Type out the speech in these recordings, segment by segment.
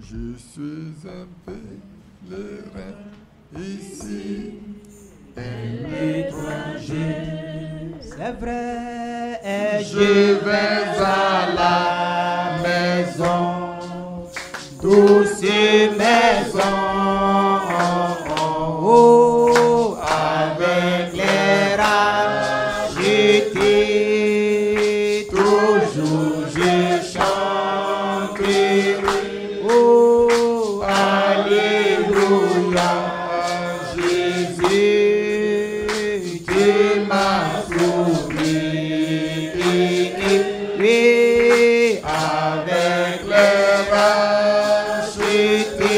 Je suis un pèlerin ici, un étranger. C'est vrai, Je vais à la maison, douce maison, oh, avec les rachetés. Toujours je chanterai, oh, alléluia, Jésus, tu m'as sauvé. oui, Avec les rachetés,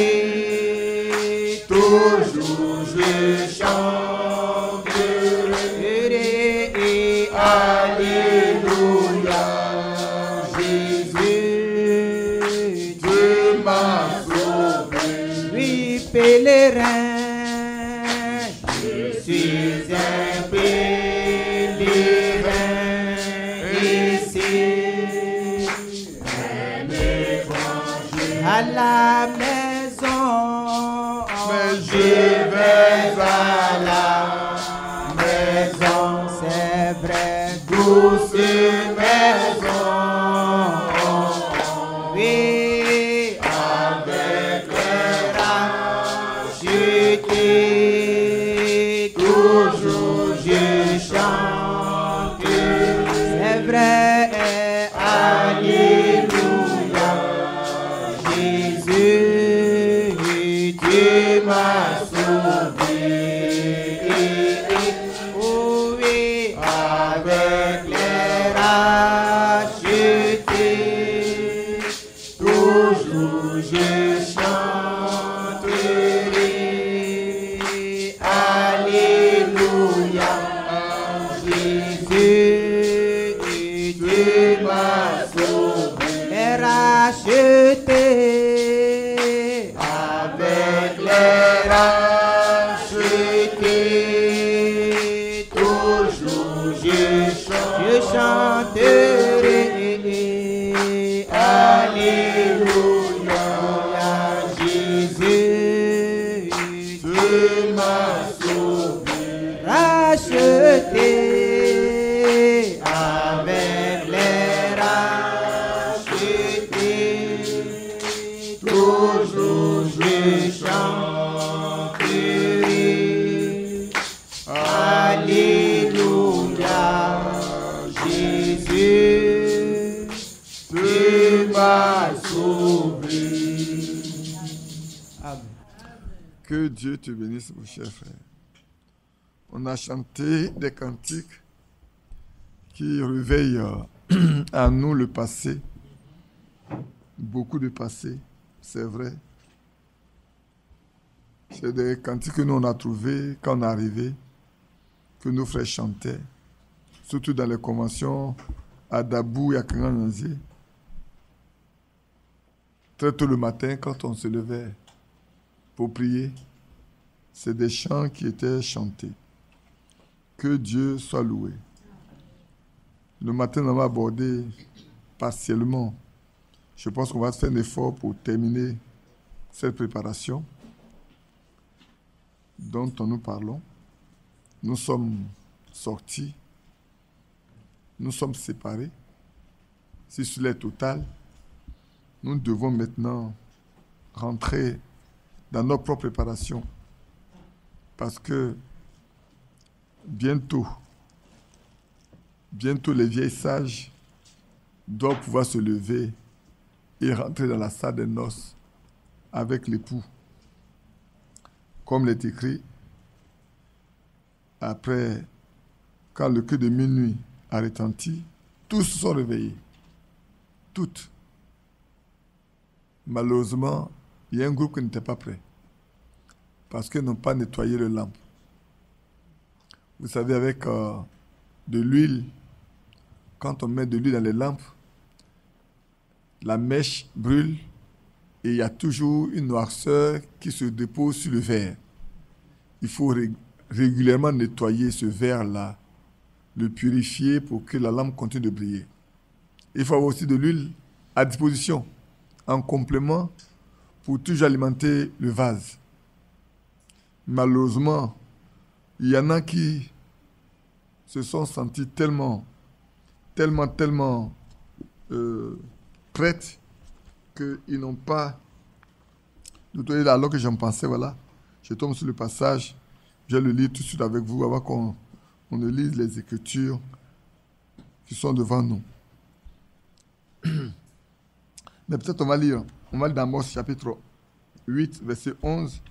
toujours je chanterai, alléluia, Jésus, Dieu m'a sauvé. oui, pèlerin. Je suis un pèlerin ici, un étranger. À la maison, Mais je vais à la maison, c'est vrai, douce maison, oui, avec les rachetés, toujours je chanterai, c'est vrai, alléluia, Jésus, Dieu m'a sauvé. oh oui, Avec les rachetés, toujours je chanterai, alléluia, Jésus, Dieu m'a sauvé. est racheté. Avec les rachetés, toujours je Je chanterai, alléluia, Jésus, Dieu m'a sauvé. racheté. Avec les rachetés, toujours je chanterai, alléluia, Jésus, Dieu m'a sauvé. Amen. Que Dieu te bénisse, mon cher frère. On a chanté des cantiques qui réveillent à nous le passé, beaucoup de passé, c'est vrai. C'est des cantiques que nous on a trouvés quand on est arrivé, que nos frères chantaient, surtout dans les conventions à Dabou et à Kangananzi. Très tôt le matin, quand on se levait pour prier, c'est des chants qui étaient chantés. Que Dieu soit loué. Le matin, on va aborder partiellement. Je pense qu'on va faire un effort pour terminer cette préparation dont nous parlons. Nous sommes sortis, nous sommes séparés. Si cela est total, nous devons maintenant rentrer dans notre propre préparation parce que bientôt les vieilles sages doivent pouvoir se lever et rentrer dans la salle des noces avec l'époux. Comme l'est écrit, après, quand le cri de minuit a retenti, tous se sont réveillés. Toutes. Malheureusement, il y a un groupe qui n'était pas prêt parce qu'ils n'ont pas nettoyé le lampe. Vous savez, avec de l'huile, quand on met de l'huile dans les lampes, la mèche brûle et il y a toujours une noirceur qui se dépose sur le verre. Il faut régulièrement nettoyer ce verre-là, le purifier pour que la lampe continue de briller. Il faut avoir aussi de l'huile à disposition, en complément, pour toujours alimenter le vase. Malheureusement, il y en a qui se sont sentis tellement prêtes qu'ils n'ont pas nettoyé. Alors que j'en pensais, voilà, je tombe sur le passage, je vais le lire tout de suite avec vous avant qu'on ne lise les Écritures qui sont devant nous. Mais peut-être on va lire dans Amos chapitre 8, verset 11,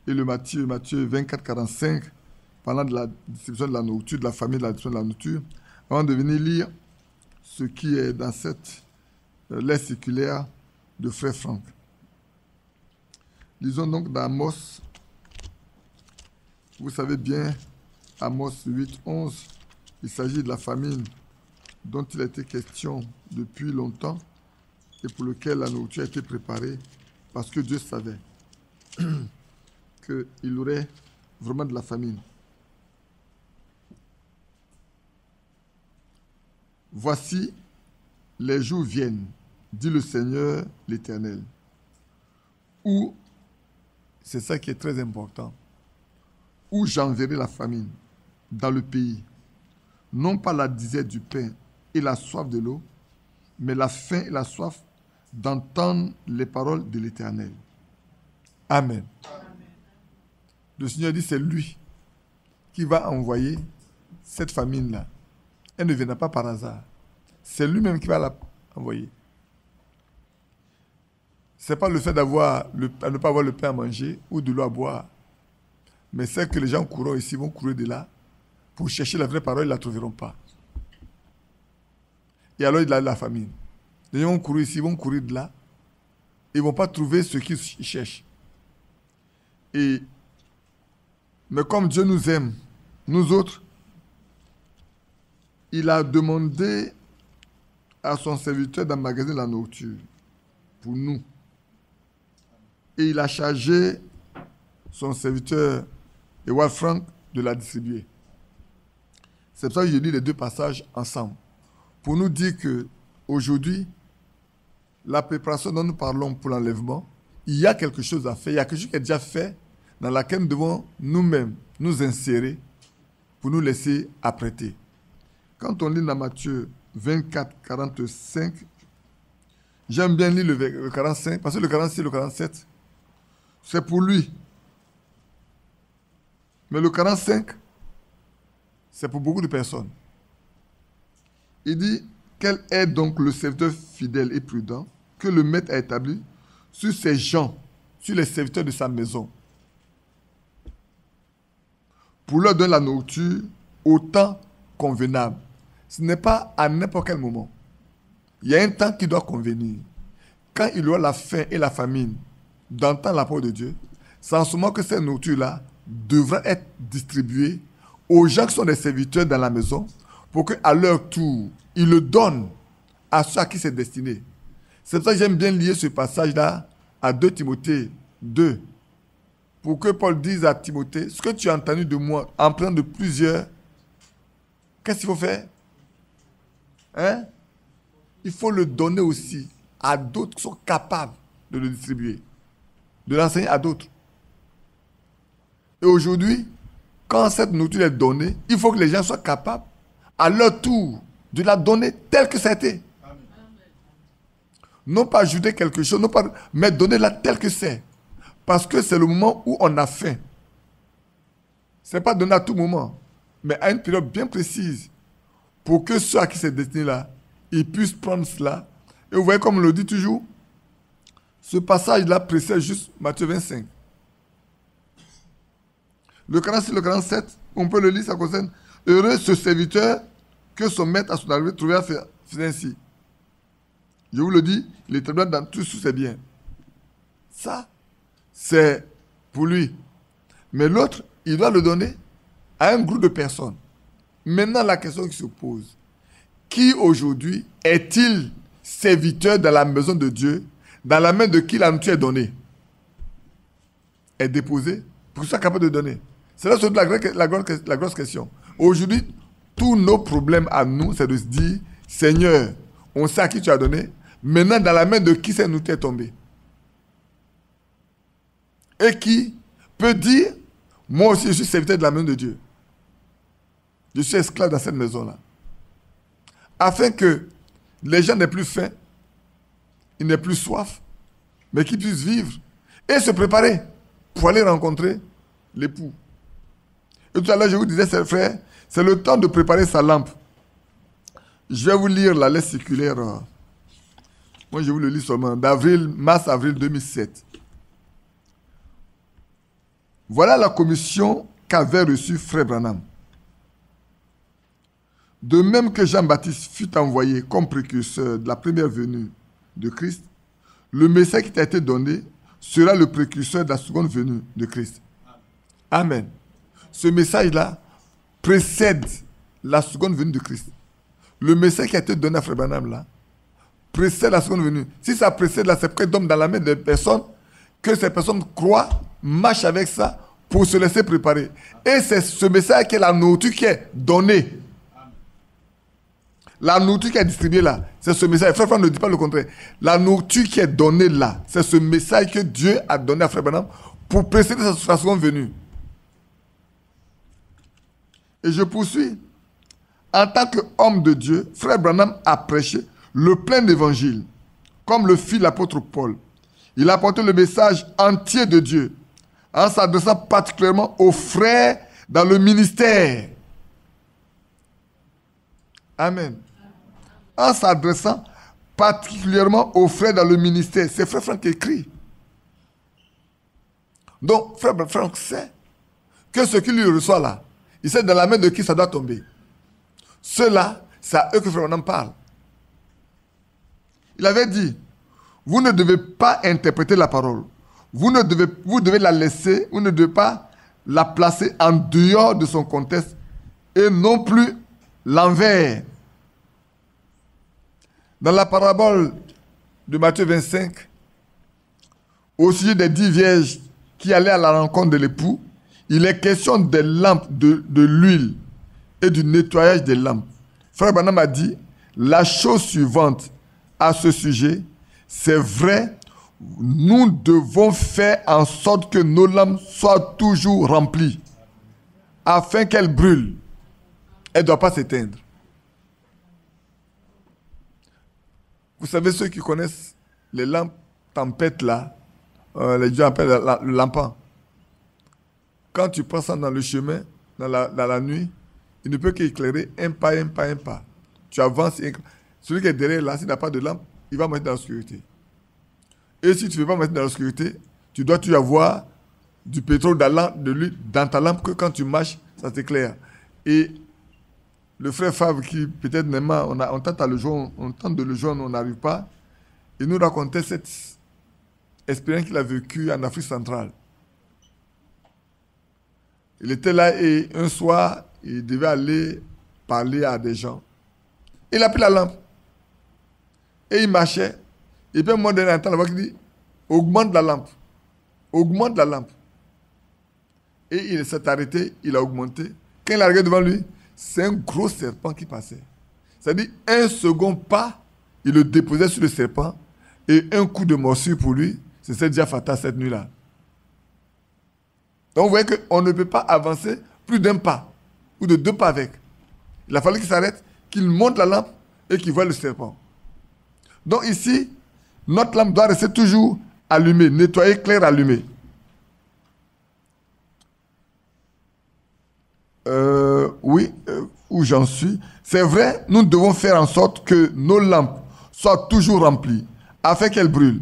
et le Matthieu 24, 45, parlant de la distribution de la nourriture, de la famille, de la distribution de la nourriture, avant de venir lire ce qui est dans cette lettre circulaire de Frère Franck. Lisons donc dans Amos, vous savez bien, Amos 8, 11, il s'agit de la famine dont il a été question depuis longtemps et pour lequel la nourriture a été préparée parce que Dieu savait qu'il y aurait vraiment de la famine. Voici, les jours viennent, dit le Seigneur l'Éternel, où, c'est ça qui est très important, où j'enverrai la famine dans le pays, non pas la disette du pain et la soif de l'eau, mais la faim et la soif d'entendre les paroles de l'Éternel. Amen. Le Seigneur dit, c'est lui qui va envoyer cette famine-là. Elle ne viendra pas par hasard. C'est lui-même qui va l'envoyer. Ce n'est pas le fait de ne pas avoir le pain à manger ou de l'eau à boire. Mais c'est que les gens courant ici vont courir de là pour chercher la vraie parole, ils ne la trouveront pas. Et alors il y a la famine. Les gens vont courir ici, ils vont courir de là. Ils ne vont pas trouver ce qu'ils cherchent. Mais comme Dieu nous aime, nous autres, il a demandé à son serviteur d'emmagasiner la nourriture pour nous. Et il a chargé son serviteur, Ewald Frank, de la distribuer. C'est pour ça que je lis les deux passages ensemble. Pour nous dire qu'aujourd'hui, la préparation dont nous parlons pour l'enlèvement, il y a quelque chose à faire. Il y a quelque chose qui est déjà fait dans laquelle nous devons nous-mêmes nous insérer pour nous laisser apprêter. Quand on lit dans Matthieu 24, 45, j'aime bien lire le 45, parce que le 46 et le 47, c'est pour lui. Mais le 45, c'est pour beaucoup de personnes. Il dit, quel est donc le serviteur fidèle et prudent que le maître a établi sur ses gens, sur les serviteurs de sa maison, pour leur donner la nourriture au temps convenable. Ce n'est pas à n'importe quel moment. Il y a un temps qui doit convenir. Quand il y aura la faim et la famine, d'entendre la parole de Dieu, c'est en ce moment que cette nourriture-là devra être distribuée aux gens qui sont des serviteurs dans la maison pour qu'à leur tour, ils le donnent à ceux à qui c'est destiné. C'est pour ça que j'aime bien lier ce passage-là à 2 Timothée 2. Pour que Paul dise à Timothée, ce que tu as entendu de moi en prenant de plusieurs, qu'est-ce qu'il faut faire? Il faut le donner aussi à d'autres qui sont capables de le distribuer, de l'enseigner à d'autres. Et aujourd'hui, quand cette nourriture est donnée, il faut que les gens soient capables, à leur tour, de la donner telle que c'était. Non pas ajouter quelque chose, mais donner-la telle que c'est. Parce que c'est le moment où on a faim. Ce n'est pas donné à tout moment, mais à une période bien précise, pour que ceux à qui c'est destiné là, ils puissent prendre cela. Et vous voyez, comme on le dit toujours, ce passage-là précède juste Matthieu 25. Le 46 et le 47, on peut le lire, ça concerne « Heureux ce serviteur que son maître à son arrivée trouvait à faire ainsi. » Je vous le dis, il est très bien dans tous ses biens. Ça, c'est pour lui. Mais l'autre, il doit le donner à un groupe de personnes. Maintenant, la question qui se pose, qui aujourd'hui est-il serviteur dans la maison de Dieu, dans la main de qui la nourriture est donnée? Est déposée pour qu'il soit capable de donner. C'est là la grosse question. Aujourd'hui, tous nos problèmes à nous, c'est de se dire, Seigneur, on sait à qui tu as donné, maintenant dans la main de qui cette nourriture est tombée? et qui peut dire, moi aussi je suis serviteur de la main de Dieu. Je suis esclave dans cette maison-là. Afin que les gens n'aient plus faim, ils n'aient plus soif, mais qu'ils puissent vivre et se préparer pour aller rencontrer l'époux. Et tout à l'heure, je vous disais, frères, c'est le temps de préparer sa lampe. Je vais vous lire la lettre circulaire. Moi, je vous le lis seulement. Mars-avril 2007. Voilà la commission qu'avait reçue Frère Branham. De même que Jean-Baptiste fut envoyé comme précurseur de la première venue de Christ, le message qui t'a été donné sera le précurseur de la seconde venue de Christ. Amen. Ce message-là précède la seconde venue de Christ. Le message qui a été donné à Frère Branham là précède la seconde venue. Si ça précède là, c'est près d'hommes dans la main des personnes, que ces personnes croient, marchent avec ça pour se laisser préparer. Et c'est ce message qui est la nourriture qui est donnée. La nourriture qui est distribuée là, c'est ce message. Frère Branham ne dit pas le contraire. La nourriture qui est donnée là, c'est ce message que Dieu a donné à Frère Branham pour précéder sa seconde venue. Et je poursuis. En tant qu'homme de Dieu, Frère Branham a prêché le plein évangile, comme le fit l'apôtre Paul. Il a apporté le message entier de Dieu, en s'adressant particulièrement aux frères dans le ministère. Amen. En s'adressant particulièrement aux frères dans le ministère. C'est Frère Franck qui écrit. Donc, Frère Franck sait que ce qu'il lui reçoit là, il sait dans la main de qui ça doit tomber. Ceux-là, c'est à eux que Frère Branham parle. Il avait dit, vous ne devez pas interpréter la parole. Vous devez la laisser, vous ne devez pas la placer en dehors de son contexte et non plus l'envers. Dans la parabole de Matthieu 25, au sujet des 10 vierges qui allaient à la rencontre de l'époux, il est question des lampes de l'huile et du nettoyage des lampes. Frère Branham a dit, la chose suivante à ce sujet, c'est vrai, nous devons faire en sorte que nos lampes soient toujours remplies, afin qu'elles brûlent. Elles ne doivent pas s'éteindre. Vous savez, ceux qui connaissent les lampes tempêtes là, les gens appellent le lampant. Quand tu prends ça dans le chemin, dans la nuit, il ne peut qu'éclairer un pas. Tu avances. Celui qui est derrière là, s'il n'a pas de lampe, il va mettre dans l'obscurité. Et si tu ne veux pas mettre dans l'obscurité, tu dois avoir du pétrole, de l'huile dans ta lampe que quand tu marches, ça t'éclaire. Et le frère Favre qui peut-être on tente de le joindre, on n'arrive pas, il nous racontait cette expérience qu'il a vécue en Afrique centrale. Il était là et un soir, il devait aller parler à des gens. Il a pris la lampe. Et il marchait. Et puis, à un moment donné, il entend la voix qui dit, augmente la lampe. Augmente la lampe. Et il s'est arrêté, il a augmenté. Quand il a regardé devant lui, c'est un gros serpent qui passait. C'est-à-dire, un second pas, il le déposait sur le serpent. Et un coup de morsure pour lui, c'est déjà fatal cette nuit-là. Donc, vous voyez qu'on ne peut pas avancer plus d'un pas ou de 2 pas avec. Il a fallu qu'il s'arrête, qu'il monte la lampe et qu'il voie le serpent. Donc ici, notre lampe doit rester toujours allumée, nettoyée, claire, allumée. Où j'en suis. C'est vrai, nous devons faire en sorte que nos lampes soient toujours remplies, afin qu'elles brûlent.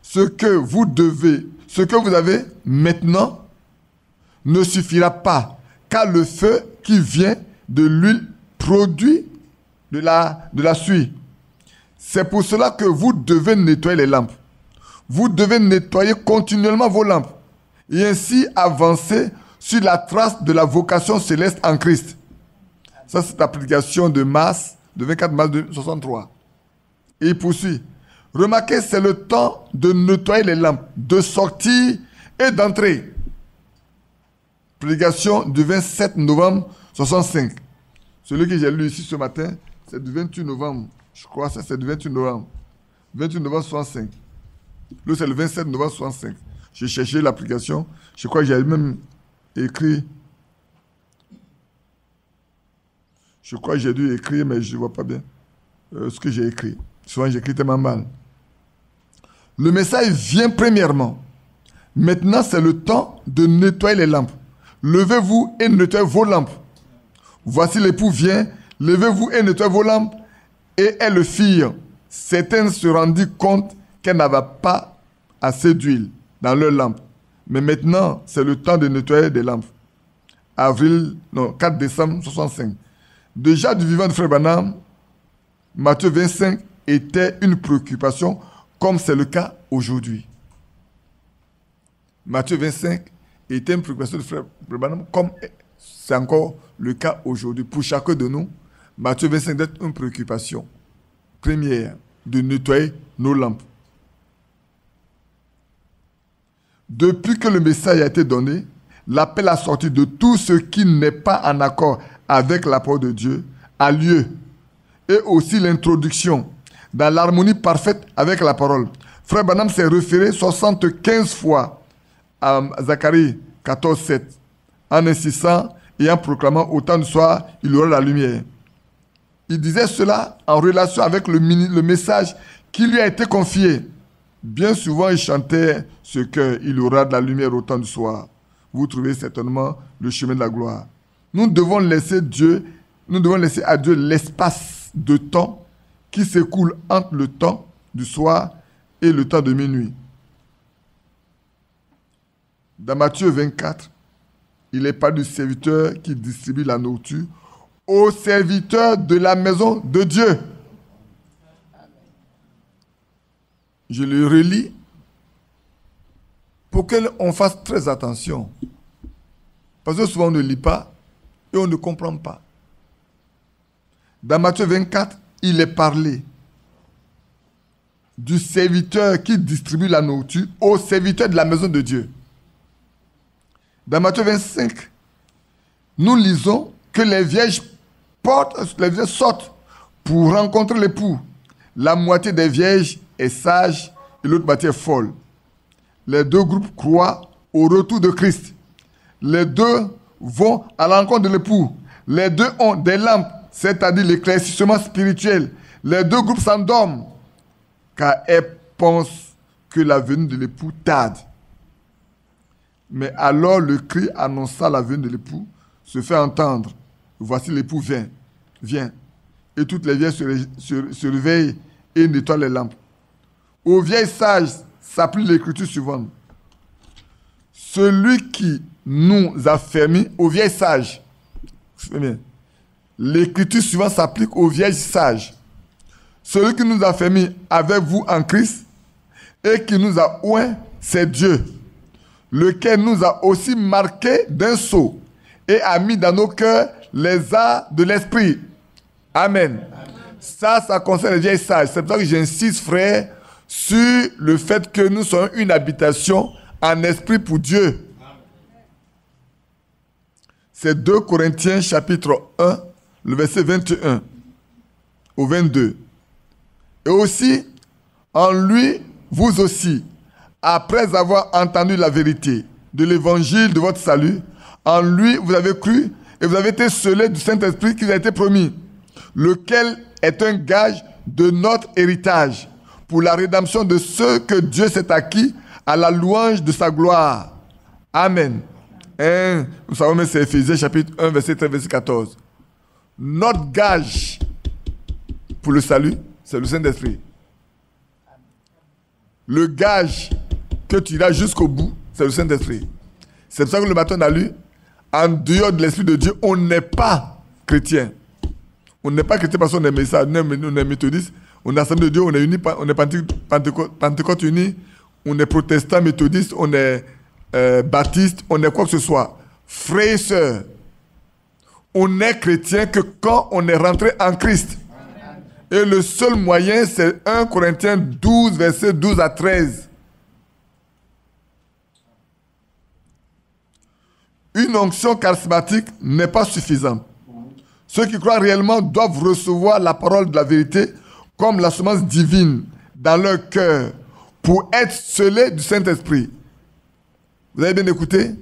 Ce que vous avez maintenant ne suffira pas, car le feu qui vient de l'huile produit de la suie. C'est pour cela que vous devez nettoyer les lampes. Vous devez nettoyer continuellement vos lampes et ainsi avancer sur la trace de la vocation céleste en Christ. Ça, c'est l'application de 24 mars 1963. Et il poursuit. Remarquez, c'est le temps de nettoyer les lampes, de sortir et d'entrer. Prédication du 27 novembre 65. Celui que j'ai lu ici ce matin, c'est du 28 novembre. Je crois que c'est du 28 novembre. 28 novembre 65. Lui, c'est le 27 novembre 65. J'ai cherché l'application. Je crois que j'avais même écrit. Je crois que j'ai dû écrire, mais je ne vois pas bien ce que j'ai écrit. Souvent, j'écris tellement mal. Le message vient premièrement. Maintenant, c'est le temps de nettoyer les lampes. Levez-vous et nettoyez vos lampes. Voici l'époux vient. Levez-vous et nettoyez vos lampes. Et elles le firent. Certaines se rendirent compte qu'elles n'avaient pas assez d'huile dans leurs lampes. Mais maintenant, c'est le temps de nettoyer des lampes. 4 décembre 65. Déjà du vivant de Frère Branham, Matthieu 25 était une préoccupation comme c'est le cas aujourd'hui. Matthieu 25 était une préoccupation de Frère Branham comme c'est encore le cas aujourd'hui. Pour chacun de nous, Matthieu 25 est une préoccupation première de nettoyer nos lampes. Depuis que le message a été donné, l'appel à sortir de tout ce qui n'est pas en accord avec la parole de Dieu a lieu. Et aussi l'introduction dans l'harmonie parfaite avec la parole. Frère Branham s'est référé 75 fois à Zacharie 14, 7 en insistant et en proclamant au temps du soir, il y aura la lumière. Il disait cela en relation avec le message qui lui a été confié. Bien souvent, il chantait ce que il y aura de la lumière au temps du soir. Vous trouvez certainement le chemin de la gloire. Nous devons laisser à Dieu l'espace de temps qui s'écoule entre le temps du soir et le temps de minuit. Dans Matthieu 24, il est parlé du serviteur qui distribue la nourriture aux serviteurs de la maison de Dieu. Je le relis pour qu'on fasse très attention. Parce que souvent on ne lit pas et on ne comprend pas. Dans Matthieu 24, il est parlé du serviteur qui distribue la nourriture aux serviteurs de la maison de Dieu. Dans Matthieu 25, nous lisons que les vierges sortent pour rencontrer l'époux. La moitié des vierges est sage et l'autre moitié est folle. Les deux groupes croient au retour de Christ. Les deux vont à la rencontre de l'époux. Les deux ont des lampes, c'est-à-dire l'éclaircissement spirituel. Les deux groupes s'endorment car elles pensent que la venue de l'époux tarde. Mais alors le cri annonçant la venue de l'époux se fait entendre. Voici l'époux vient. Et toutes les vieilles se réveillent et nettoient les lampes. Aux vieilles sages s'applique l'écriture suivante. Celui qui nous a fermés aux vieilles sages. L'écriture suivante s'applique aux vieilles sages. Celui qui nous a fermés avec vous en Christ et qui nous a oints, c'est Dieu, lequel nous a aussi marqués d'un sceau et a mis dans nos cœurs les arts de l'esprit. Amen. Ça concerne les vieilles sages. C'est pour ça que j'insiste, frère, sur le fait que nous sommes une habitation en esprit pour Dieu. C'est 2 Corinthiens chapitre 1, le verset 21 au 22. Et aussi, en lui, vous aussi, après avoir entendu la vérité de l'évangile de votre salut, en lui, vous avez cru et vous avez été scellés du Saint-Esprit qui vous a été promis, lequel est un gage de notre héritage pour la rédemption de ceux que Dieu s'est acquis à la louange de sa gloire. Amen. Nous savons, mais c'est Éphésiens chapitre 1, verset 13, verset 14. Notre gage pour le salut, c'est le Saint-Esprit. Le gage que tu iras jusqu'au bout, c'est le Saint-Esprit. C'est pour ça que le matin on a lu, en dehors de l'Esprit de Dieu, on n'est pas chrétien. On n'est pas chrétien parce qu'on est message, on est méthodiste, on est Assemblée de Dieu, on est unis, on est Pentecôte unis, on est protestant, méthodiste, on est baptiste, on est quoi que ce soit. Frères et sœurs, on est chrétien que quand on est rentré en Christ. Et le seul moyen, c'est 1 Corinthiens 12, verset 12 à 13. Une onction charismatique n'est pas suffisante. Ceux qui croient réellement doivent recevoir la parole de la vérité comme la semence divine dans leur cœur pour être scellés du Saint-Esprit. Vous avez bien écouté?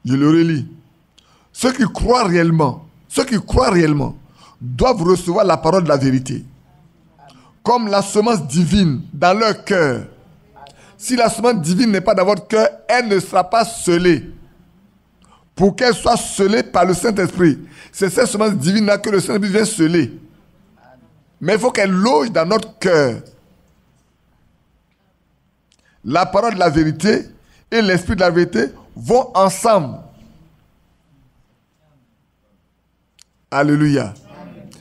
Je le relis. Ceux qui croient réellement doivent recevoir la parole de la vérité comme la semence divine dans leur cœur. Si la semence divine n'est pas dans votre cœur, elle ne sera pas scellée. Pour qu'elle soit scellée par le Saint-Esprit, c'est cette semence divine-là que le Saint-Esprit vient sceller. Mais il faut qu'elle loge dans notre cœur. La parole de la vérité et l'esprit de la vérité vont ensemble. Alléluia.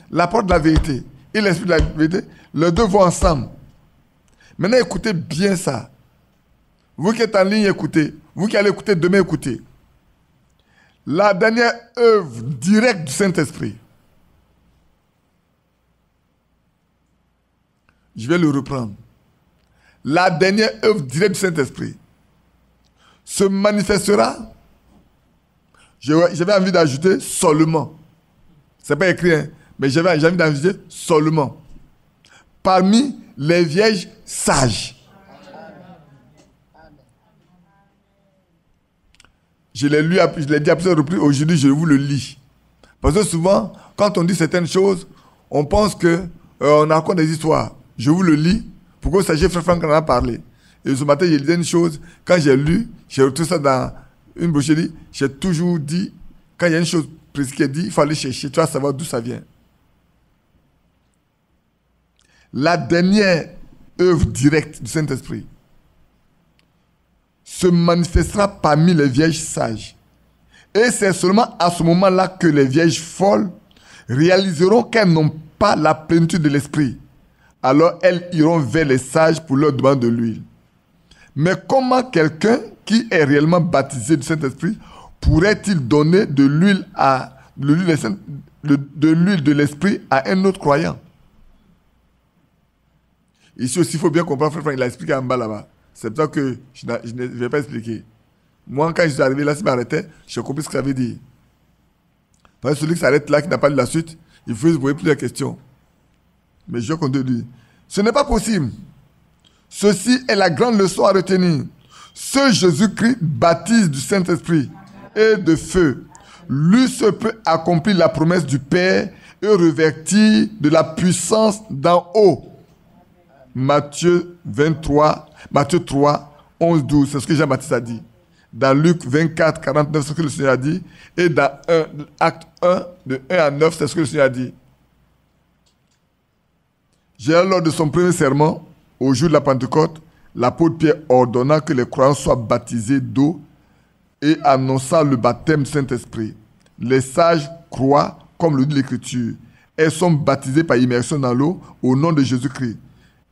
La parole de la vérité et l'esprit de la vérité, les deux vont ensemble. Maintenant, écoutez bien ça. Vous qui êtes en ligne, écoutez. Vous qui allez écouter demain, écoutez. La dernière œuvre directe du Saint-Esprit. Je vais le reprendre. La dernière œuvre directe du Saint-Esprit se manifestera, j'avais envie d'ajouter seulement. Ce n'est pas écrit, hein, mais j'avais envie d'ajouter seulement. Parmi les vierges sages. Je l'ai dit à plusieurs reprises, aujourd'hui je vous le lis. Parce que souvent, quand on dit certaines choses, on pense qu'on raconte des histoires. Je vous le lis, pour que vous sachiez, Frère Franck en a parlé. Et ce matin, j'ai lu une chose, quand j'ai lu, j'ai retrouvé ça dans une brocherie, j'ai toujours dit, quand il y a une chose précise qui est dit, il faut aller chercher, tu vas savoir d'où ça vient. La dernière œuvre directe du Saint-Esprit se manifestera parmi les vierges sages. Et c'est seulement à ce moment-là que les vierges folles réaliseront qu'elles n'ont pas la plénitude de l'esprit. Alors elles iront vers les sages pour leur demander de l'huile. Mais comment quelqu'un qui est réellement baptisé du Saint-Esprit pourrait-il donner de l'huile de l'esprit à un autre croyant? Ici aussi, il faut bien comprendre, frère Franck, il a expliqué en bas là-bas. C'est pour ça que je ne vais pas expliquer. Moi, quand je suis arrivé là, si je m'arrêtais, j'ai compris ce que ça veut dire. Parce que celui qui s'arrête là, qui n'a pas lu la suite, il faut se poser plusieurs questions. Mais je continue. Ce n'est pas possible. Ceci est la grande leçon à retenir. Ce Jésus-Christ baptise du Saint-Esprit et de feu. Lui seul peut accomplir la promesse du Père et revêtir de la puissance d'en haut. Matthieu 3, 11, 12, c'est ce que Jean-Baptiste a dit. Dans Luc 24, 49, c'est ce que le Seigneur a dit. Et dans Acte 1, de 1 à 9, c'est ce que le Seigneur a dit. Lors de son premier sermon, au jour de la Pentecôte, l'apôtre Pierre ordonna que les croyants soient baptisés d'eau et annonça le baptême du Saint-Esprit. Les sages croient, comme le dit l'Écriture. Elles sont baptisées par immersion dans l'eau au nom de Jésus-Christ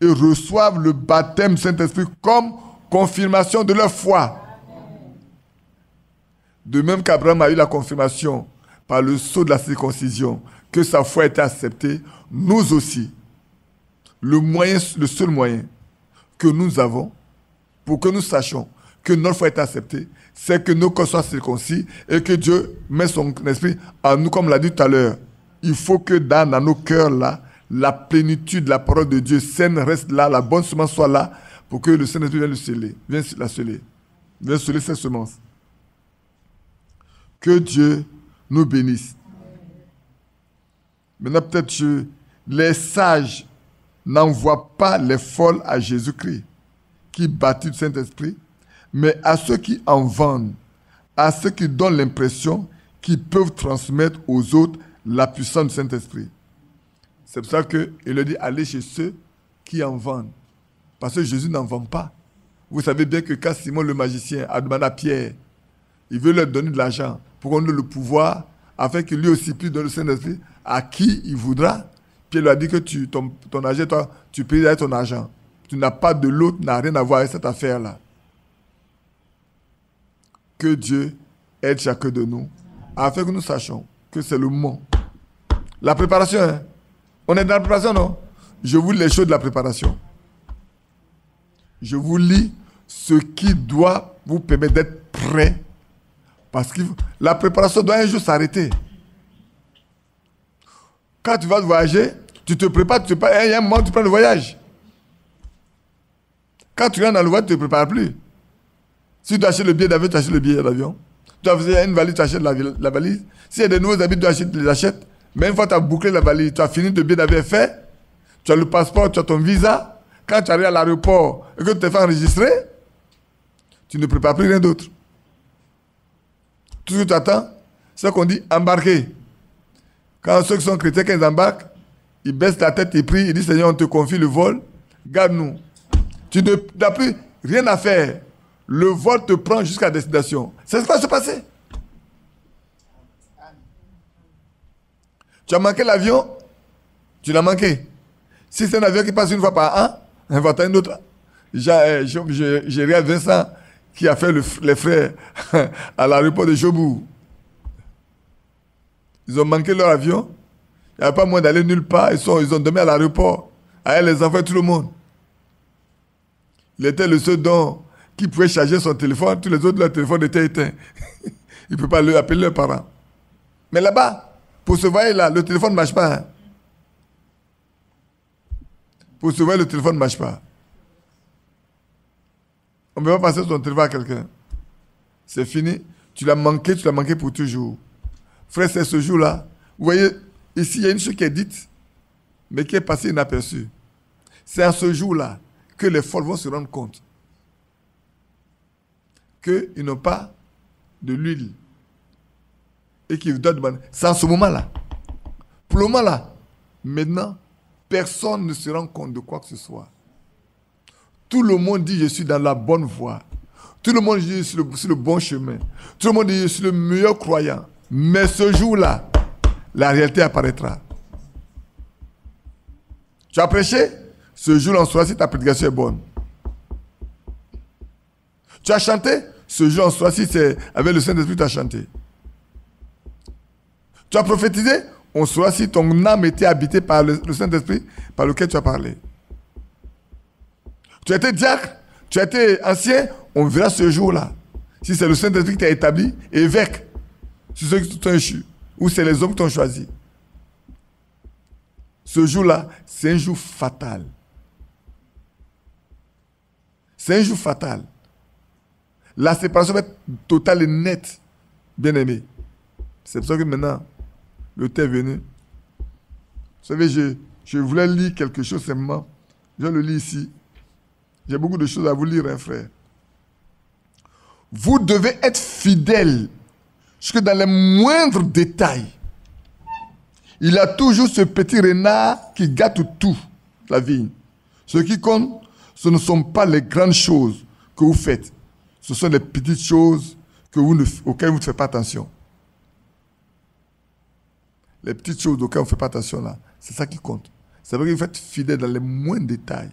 et reçoivent le baptême du Saint-Esprit comme confirmation de leur foi. De même qu'Abraham a eu la confirmation par le sceau de la circoncision que sa foi a été acceptée, nous aussi, le seul moyen que nous avons pour que nous sachions que notre foi est acceptée, c'est que nos corps soient circoncis et que Dieu met son esprit en nous, comme l'a dit tout à l'heure. Il faut que dans nos cœurs là, la plénitude de la parole de Dieu saine reste là, la bonne semence soit là, pour que le Saint-Esprit vienne le sceller, vienne sceller cette semence. Que Dieu nous bénisse. Maintenant, peut-être les sages n'envoient pas les folles à Jésus-Christ, qui baptise du Saint-Esprit, mais à ceux qui en vendent, à ceux qui donnent l'impression qu'ils peuvent transmettre aux autres la puissance du Saint-Esprit. C'est pour ça qu'il le dit, allez chez ceux qui en vendent. Parce que Jésus n'en vend pas. Vous savez bien que quand Simon le magicien a demandé à Pierre, il veut leur donner de l'argent pour qu'on ait le pouvoir, afin que lui aussi puisse donner le Saint-Esprit à qui il voudra. Pierre lui a dit que ton argent, toi, tu payes avec ton argent. Tu n'as pas de l'autre, n'a rien à voir avec cette affaire-là. Que Dieu aide chacun de nous, afin que nous sachions que c'est le moment. La préparation, hein? On est dans la préparation, non? Je vous lis les choses de la préparation. Je vous lis ce qui doit vous permettre d'être prêt. Parce que la préparation doit un jour s'arrêter. Quand tu vas voyager, tu te prépares, il y a un moment où tu prends le voyage. Quand tu rentres dans le voyage, tu ne te prépares plus. Si tu achètes le billet d'avion, tu achètes le billet d'avion. Tu as fait une valise, tu achètes la valise. S'il y a des nouveaux habits, tu les achètes. Mais une fois que tu as bouclé la valise, tu as fini, le billet d'avion est fait, tu as le passeport, tu as ton visa. Quand tu arrives à l'aéroport et que tu t'es fait enregistrer, tu ne prépares plus rien d'autre. Tout ce que tu attends, c'est qu'on dit embarquer. Quand ceux qui sont chrétiens, quand ils embarquent, ils baissent la tête, ils prient, ils disent Seigneur, on te confie le vol, garde-nous. Tu n'as plus rien à faire. Le vol te prend jusqu'à destination. C'est ce qui va se passer. Tu as manqué l'avion, tu l'as manqué. Si c'est un avion qui passe une fois par an, invente un autre. J'ai regardé Vincent qui a fait les frais à l'aéroport de Jobourg. Ils ont manqué leur avion. Il n'y avait pas moyen d'aller nulle part. Ils ont dormi à l'aéroport. Avec les enfants et tout le monde. Il était le seul qui pouvait charger son téléphone. Tous les autres, leur téléphone était éteint. Ils ne pouvaient pas lui appeler leurs parents. Mais là-bas, pour se voir là, le téléphone ne marche pas. Hein. Pour se voir, le téléphone ne marche pas. On ne peut pas passer son téléphone à quelqu'un. C'est fini. Tu l'as manqué pour toujours. Frère, c'est ce jour-là. Vous voyez, ici, il y a une chose qui est dite, mais qui est passée inaperçue. C'est à ce jour-là que les folles vont se rendre compte qu'ils n'ont pas de l'huile et qu'ils doivent demander. C'est à ce moment-là. Pour le moment-là, maintenant, personne ne se rend compte de quoi que ce soit. Tout le monde dit je suis dans la bonne voie. Tout le monde dit je suis sur le bon chemin. Tout le monde dit je suis le meilleur croyant. Mais ce jour-là, la réalité apparaîtra. Tu as prêché, ce jour-là on saura si ta prédication est bonne. Tu as chanté, ce jour-là on saura si c'est avec le Saint-Esprit que tu as chanté. Tu as prophétisé, on saura si ton âme était habitée par le Saint-Esprit par lequel tu as parlé. Tu as été diacre, tu as été ancien, on verra ce jour-là. Si c'est le Saint-Esprit qui t'a établi, évêque, c'est ceux qui t'ont échu, ou c'est les hommes qui t'ont choisi. Ce jour-là, c'est un jour fatal. C'est un jour fatal. La séparation va être totale et nette, bien-aimé. C'est pour ça que maintenant, le temps est venu. Vous savez, je voulais lire quelque chose simplement. Je le lis ici. J'ai beaucoup de choses à vous lire, hein, frère. Vous devez être fidèle jusque dans les moindres détails. Il a toujours ce petit renard qui gâte tout, la vigne. Ce qui compte, ce ne sont pas les grandes choses que vous faites. Ce sont les petites choses auxquelles vous ne faites pas attention. Les petites choses auxquelles vous ne faites pas attention, là, c'est ça qui compte. C'est vrai que vous êtes fidèle dans les moindres détails.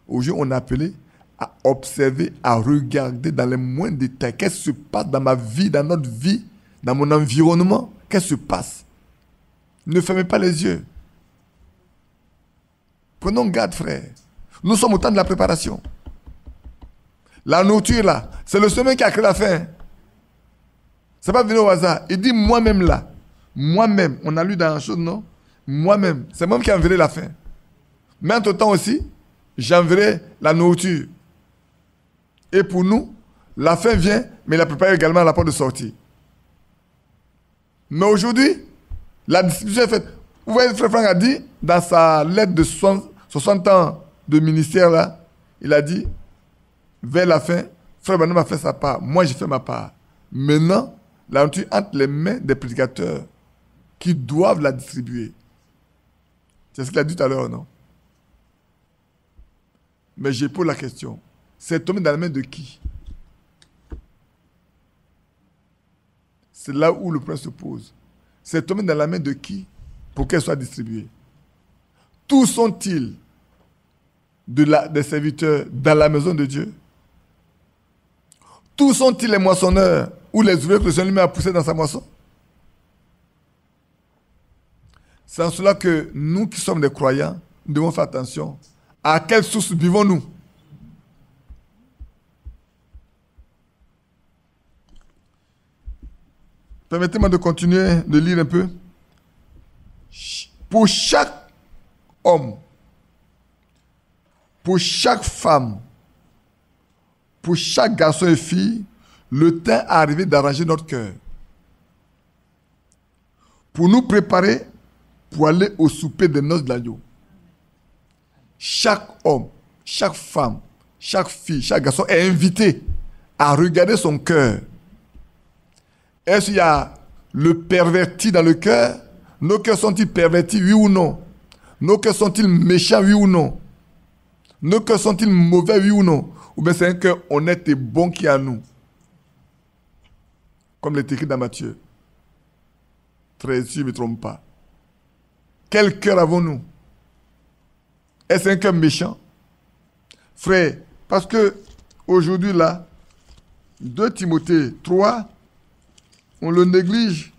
Aujourd'hui, on est appelé à observer, à regarder dans les moindres détails. Qu'est-ce qui se passe dans ma vie, dans notre vie, dans mon environnement? Qu'est-ce qui se passe? Ne fermez pas les yeux. Prenons garde, frère. Nous sommes au temps de la préparation. La nourriture, là, c'est le Seigneur qui a créé la faim. Ce n'est pas venu au hasard. Il dit moi-même, là. Moi-même. On a lu dans la chose, non? Moi-même. C'est moi qui enverrai la faim. Mais entre-temps aussi, j'enverrai la nourriture. Et pour nous, la faim vient, mais il a préparé également la porte de sortie. Mais aujourd'hui, la distribution est faite. Vous voyez, Frère Franck a dit, dans sa lettre de 60 ans de ministère, là, il a dit, vers la fin, Frère Branham a fait sa part. Moi, j'ai fait ma part. Maintenant, la nourriture entre les mains des prédicateurs qui doivent la distribuer. C'est ce qu'il a dit tout à l'heure, non? Mais j'ai posé la question. C'est tombé dans les mains de qui? C'est là où le problème se pose. C'est tombé dans la main de qui pour qu'elle soit distribuée? Tous sont-ils des serviteurs dans la maison de Dieu? Tous sont-ils les moissonneurs ou les ouvriers que le Seigneur lui a poussés dans sa moisson? C'est en cela que nous qui sommes des croyants, nous devons faire attention. À quelle source buvons-nous? Permettez-moi de continuer de lire un peu. Pour chaque homme, pour chaque femme, pour chaque garçon et fille, le temps est arrivé d'arranger notre cœur. Pour nous préparer pour aller au souper des noces de l'agneau. Chaque homme, chaque femme, chaque fille, chaque garçon est invité à regarder son cœur. Est-ce qu'il y a le perverti dans le cœur? Nos cœurs sont-ils pervertis, oui ou non? Nos cœurs sont-ils méchants, oui ou non? Nos cœurs sont-ils mauvais, oui ou non? Ou bien c'est un cœur honnête et bon qui est à nous? Comme l'est écrit dans Matthieu. 13, si je ne me trompe pas. Quel cœur avons-nous? Est-ce un cœur méchant? Frère, parce que aujourd'hui là, 2 Timothée 3, on le néglige,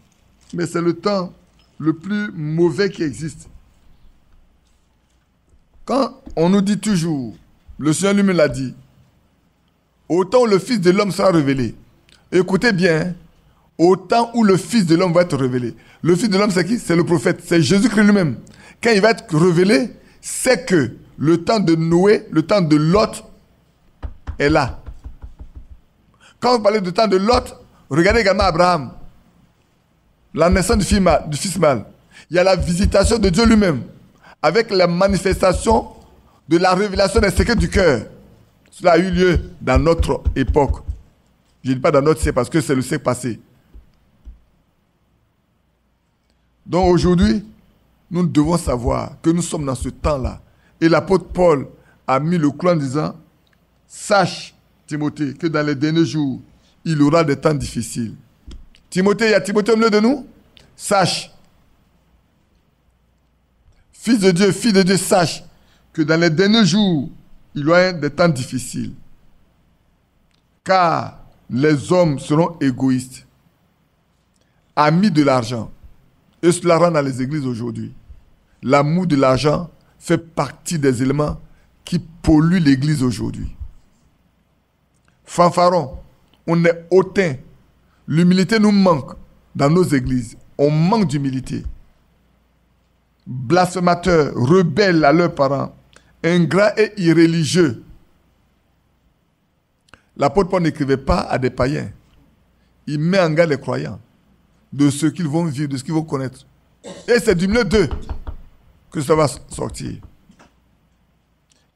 mais c'est le temps le plus mauvais qui existe. Quand on nous dit toujours, le Seigneur lui-même l'a dit, au temps où le Fils de l'homme sera révélé. Écoutez bien, hein, au temps où le Fils de l'homme va être révélé. Le Fils de l'homme, c'est qui? C'est le prophète, c'est Jésus-Christ lui-même. Quand il va être révélé, c'est que le temps de Noé, le temps de Lot est là. Quand vous parlez du temps de Lot, regardez également Abraham. La naissance du fils mâle. Il y a la visitation de Dieu lui-même, avec la manifestation de la révélation des secrets du cœur. Cela a eu lieu dans notre époque. Je ne dis pas dans notre siècle parce que c'est le siècle passé. Donc aujourd'hui, nous devons savoir que nous sommes dans ce temps-là. Et l'apôtre Paul a mis le clou en disant, sache, Timothée, que dans les derniers jours, il aura des temps difficiles. Timothée, il y a Timothée au milieu de nous? Sache. Fils de Dieu, fille de Dieu, sache que dans les derniers jours, il y aura des temps difficiles. Car les hommes seront égoïstes, amis de l'argent. Et cela rend dans les églises aujourd'hui. L'amour de l'argent fait partie des éléments qui polluent l'église aujourd'hui. Fanfaron, on est hautain. L'humilité nous manque dans nos églises. On manque d'humilité. Blasphémateurs, rebelles à leurs parents, ingrats et irréligieux. L'apôtre Paul n'écrivait pas à des païens. Il met en garde les croyants de ce qu'ils vont vivre, de ce qu'ils vont connaître. Et c'est du milieu d'eux que ça va sortir.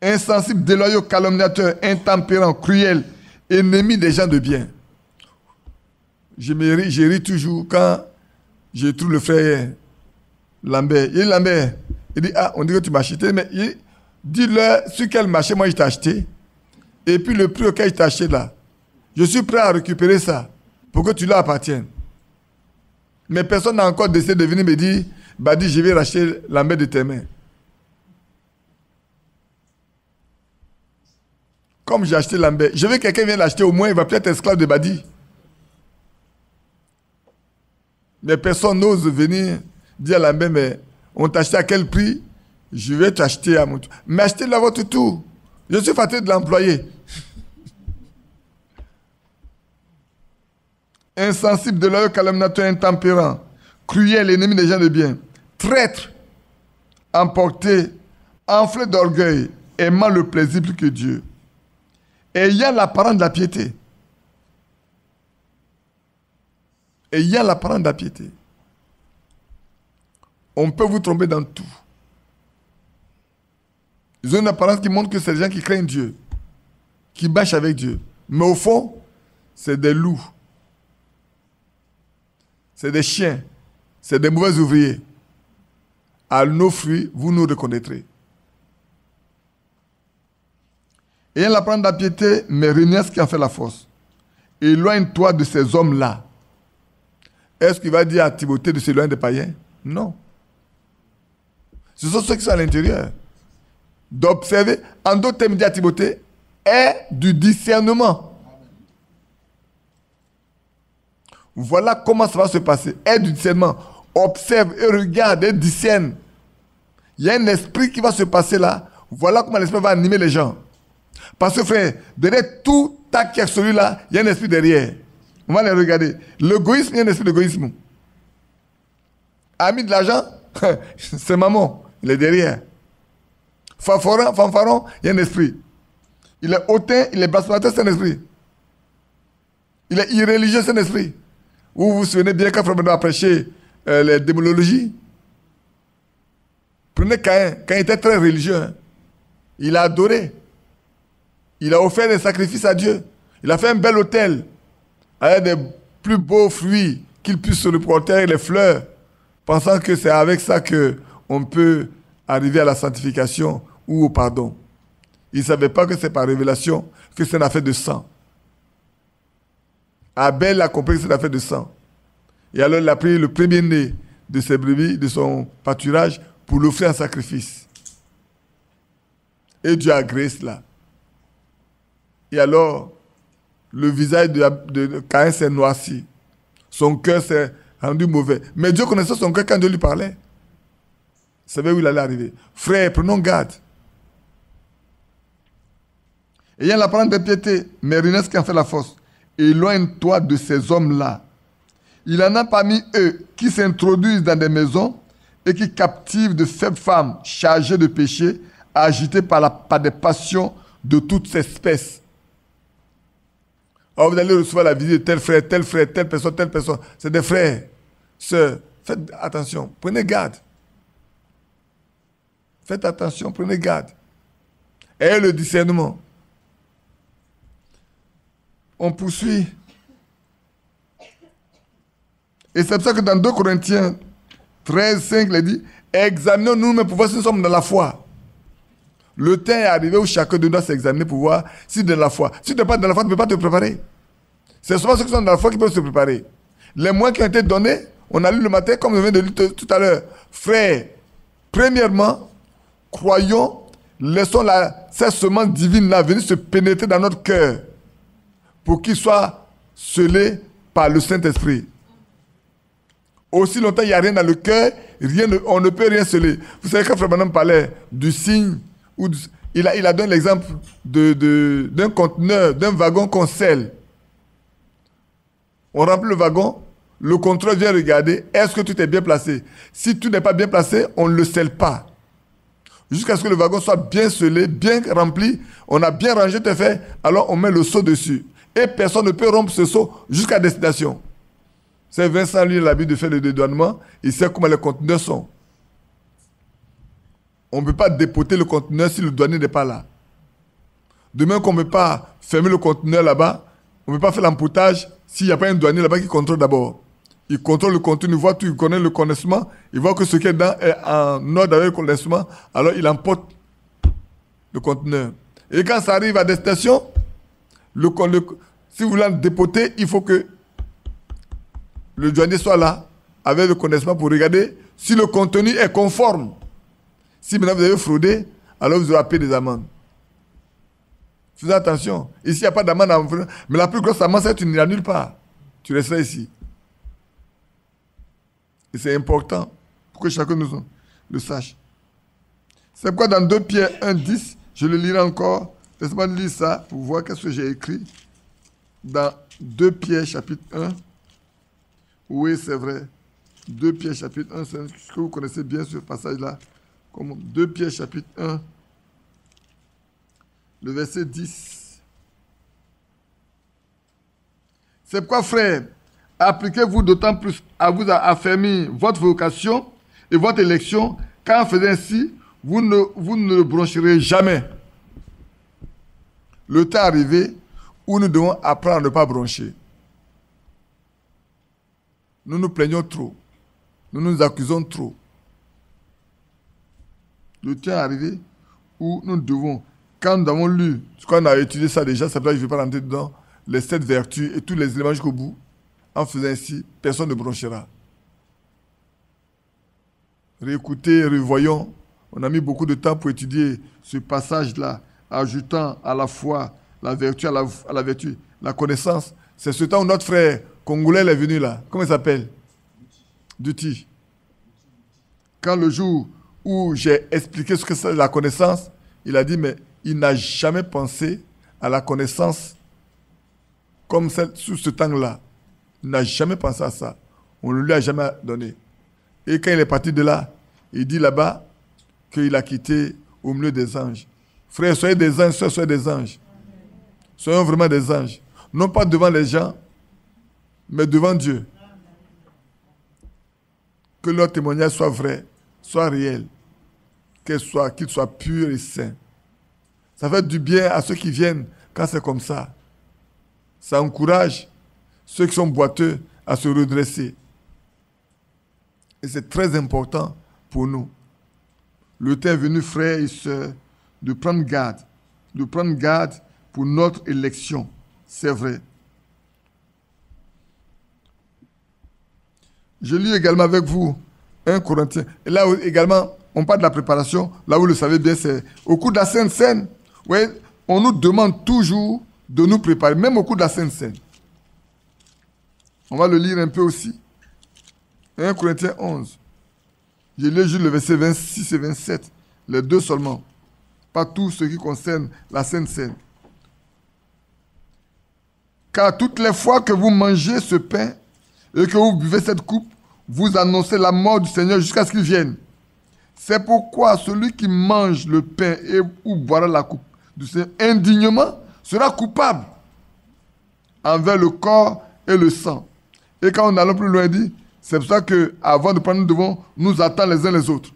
Insensibles, déloyaux, calomniateurs, intempérants, cruels, ennemis des gens de bien. Je ris toujours quand je trouve le frère Lambert. Il dit, Lambert, il dit, ah, on dit que tu m'as acheté, mais dis-leur sur quel marché moi je t'ai acheté. Et puis le prix auquel je t'ai acheté là, je suis prêt à récupérer ça pour que tu leur appartiennes. Mais personne n'a encore décidé de venir me dire, Badi, je vais racheter Lambert de tes mains. Comme j'ai acheté Lambert, je veux que quelqu'un vienne l'acheter, au moins il va peut-être être esclave de Badi. Mais personne n'ose venir dire à Lambert, mais on t'a acheté à quel prix? Je vais t'acheter à mon tour. Mais achetez-le à votre tour. Je suis fatigué de l'employer. Insensible, déloyaux, calomniateur, intempérant, cruel, ennemi des gens de bien, traître, emporté, enflé d'orgueil, aimant le plaisir plus que Dieu, ayant l'apparence de la piété. Ayant l'apparence de la piété. On peut vous tromper dans tout. Ils ont une apparence qui montre que c'est des gens qui craignent Dieu, qui bâchent avec Dieu. Mais au fond, c'est des loups. C'est des chiens. C'est des mauvais ouvriers. À nos fruits, vous nous reconnaîtrez. Ayant l'apparence de la piété, mais reniant ce qui en fait la force. Éloigne-toi de ces hommes-là. Est-ce qu'il va dire à Timothée de s'éloigner des païens? Non. Ce sont ceux qui sont à l'intérieur. D'observer, en d'autres termes, dit à Timothée, est du discernement. Voilà comment ça va se passer. Est du discernement. Observe et regarde et discerne. Il y a un esprit qui va se passer là. Voilà comment l'esprit va animer les gens. Parce que frère, derrière tout acte qui est celui-là, il y a un esprit derrière. On va les regarder. L'égoïsme, il y a un esprit d'égoïsme. Ami de l'argent, c'est maman, il est derrière. Fanfaron, il y a un esprit. Il est hautain, il est blasphémateur, Saint-Esprit. Il est irréligieux, Saint-Esprit. Vous vous souvenez bien quand Frère Benoît a prêché les démonologies. Prenez Caïn. Caïn était très religieux. Hein. Il a adoré. Il a offert des sacrifices à Dieu. Il a fait un bel autel avec des plus beaux fruits qu'il puisse se reporter, les fleurs, pensant que c'est avec ça qu'on peut arriver à la sanctification ou au pardon. Il ne savait pas que c'est par révélation que c'est une affaire de sang. Abel a compris que c'est une affaire de sang. Et alors il a pris le premier-né de ses brebis, de son pâturage, pour l'offrir en sacrifice. Et Dieu a agréé cela. Et alors, le visage de Caïn s'est noirci. Son cœur s'est rendu mauvais. Mais Dieu connaissait son cœur quand Dieu lui parlait. Il savait où il allait arriver. Frère, prenons garde. Ayant l'apparence de piété, mais rien qui en fait la force. Éloigne-toi de ces hommes-là. Il en a parmi eux qui s'introduisent dans des maisons et qui captivent de faibles femmes chargées de péché, agitées par des passions de toutes espèces. Alors vous allez recevoir la visite de tel frère, telle personne. C'est des frères, sœurs. Faites attention, prenez garde. Faites attention, prenez garde. Ayez le discernement. On poursuit. Et c'est pour ça que dans 2 Corinthiens 13, 5, il dit, examinons nous-mêmes pour voir si nous sommes dans la foi. Le temps est arrivé où chacun de nous doit s'examiner pour voir si tu es dans la foi. Si tu n'es pas dans la foi, tu ne peux pas te préparer. C'est souvent ceux qui sont dans la foi qui peuvent se préparer. Les moyens qui ont été donnés, on a lu le matin, comme je viens de lire tout à l'heure. Frères, premièrement, croyons, laissons cette semence divine-là venir se pénétrer dans notre cœur pour qu'il soit scellé par le Saint-Esprit. Aussi longtemps il n'y a rien dans le cœur, on ne peut rien sceller. Vous savez, quand Frère Branham parlait du signe, il a donné l'exemple d'un conteneur, d'un wagon qu'on scelle. On remplit le wagon, le contrôleur vient regarder, est-ce que tout est bien placé? Si tout n'est pas bien placé, on ne le scelle pas. Jusqu'à ce que le wagon soit bien scellé, bien rempli, on a bien rangé tes faits, alors on met le seau dessus. Et personne ne peut rompre ce seau jusqu'à destination. C'est Vincent, lui, l'habitude de faire le dédouanement, il sait comment les conteneurs sont. On ne peut pas dépoter le conteneur si le douanier n'est pas là. De même qu'on ne peut pas fermer le conteneur là-bas, on ne peut pas faire l'emportage s'il n'y a pas un douanier là-bas qui contrôle d'abord. Il contrôle le contenu, il voit tout, il connaît le connaissement, il voit que ce qui est dedans est en ordre avec le connaissement, alors il emporte le conteneur. Et quand ça arrive à destination, si vous voulez le dépoter, il faut que le douanier soit là, avec le connaissement pour regarder si le contenu est conforme. Si maintenant vous avez fraudé, alors vous aurez payé des amendes. Faites attention. Ici, il n'y a pas d'amende à en faire. Mais la plus grosse amende, c'est que tu n'iras nulle part. Tu resteras ici. Et c'est important pour que chacun nous le sache. C'est pourquoi dans 2 Pierre 1, 10, je le lirai encore. Laissez-moi lire ça pour voir qu'est-ce que j'ai écrit. Dans 2 Pierre chapitre 1. Oui, c'est vrai. 2 Pierre chapitre 1, c'est ce que vous connaissez bien ce passage-là. Comme 2 Pierre chapitre 1, le verset 10. C'est pourquoi, frères, appliquez-vous d'autant plus à vous affermir votre vocation et votre élection, car en faisant ainsi, vous ne le broncherez jamais. Le temps est arrivé où nous devons apprendre à ne pas broncher. Nous nous plaignons trop. Nous nous accusons trop. Le temps est arrivé où nous devons, quand nous avons lu, quand on a étudié ça déjà, c'est pour ça que je ne vais pas rentrer dedans, les 7 vertus et tous les éléments jusqu'au bout, en faisant ainsi, personne ne bronchera. Réécoutez, revoyons. On a mis beaucoup de temps pour étudier ce passage-là, ajoutant à la foi, la vertu à la vertu, la connaissance. C'est ce temps où notre frère congolais est venu là. Comment il s'appelle? Duty. Quand le jour où j'ai expliqué ce que c'est la connaissance, il a dit, mais il n'a jamais pensé à la connaissance comme celle sous ce temps-là. Il n'a jamais pensé à ça. On ne lui a jamais donné. Et quand il est parti de là, il dit là-bas qu'il a quitté au milieu des anges. Frères, soyez des anges, soyez des anges. Soyons vraiment des anges. Non pas devant les gens, mais devant Dieu. Que leur témoignage soit vrai, soit réel, qu'il soit pur et saint. Ça fait du bien à ceux qui viennent quand c'est comme ça. Ça encourage ceux qui sont boiteux à se redresser. Et c'est très important pour nous. Le temps est venu, frères et sœurs, de prendre garde. De prendre garde pour notre élection. C'est vrai. Je lis également avec vous 1 Corinthiens. Et là également, on parle de la préparation. Là, vous le savez bien, c'est au cours de la Sainte Seine. Ouais, on nous demande toujours de nous préparer, même au cours de la Sainte Seine. On va le lire un peu aussi. 1 Corinthiens 11. Je lis juste le verset 26 et 27. Les deux seulement. Pas tout ce qui concerne la Sainte Seine. Car toutes les fois que vous mangez ce pain et que vous buvez cette coupe, vous annoncez la mort du Seigneur jusqu'à ce qu'il vienne. C'est pourquoi celui qui mange le pain ou boira la coupe du Seigneur indignement sera coupable envers le corps et le sang. Et quand on allons plus loin, il dit, c'est pour ça qu'avant de prendre, nous devons nous attendre les uns les autres.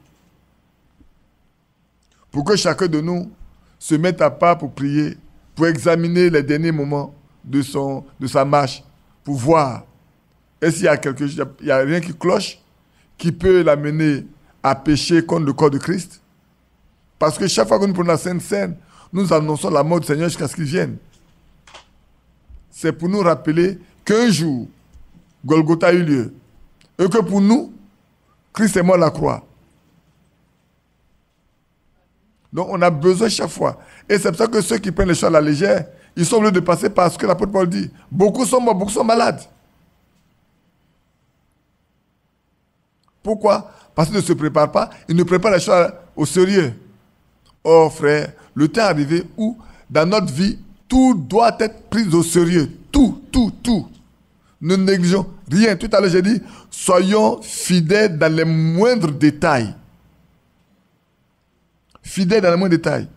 Pour que chacun de nous se mette à part pour prier, pour examiner les derniers moments de sa marche, pour voir est-ce qu'il y a quelque chose, il n'y a rien qui cloche, qui peut l'amener à pécher contre le corps de Christ. Parce que chaque fois que nous prenons la Sainte Seine, nous annonçons la mort du Seigneur jusqu'à ce qu'il vienne. C'est pour nous rappeler qu'un jour, Golgotha a eu lieu. Et que pour nous, Christ est mort à la croix. Donc on a besoin chaque fois. Et c'est pour ça que ceux qui prennent les choses à la légère, ils sont obligés de passer par ce que l'apôtre Paul dit. Beaucoup sont morts, beaucoup sont malades. Pourquoi? Parce qu'ils ne se préparent pas, ils ne préparent les choses au sérieux. Oh frère, le temps est arrivé où, dans notre vie, tout doit être pris au sérieux. Tout. Ne négligeons rien. Tout à l'heure, j'ai dit, soyons fidèles dans les moindres détails. Fidèles dans les moindres détails.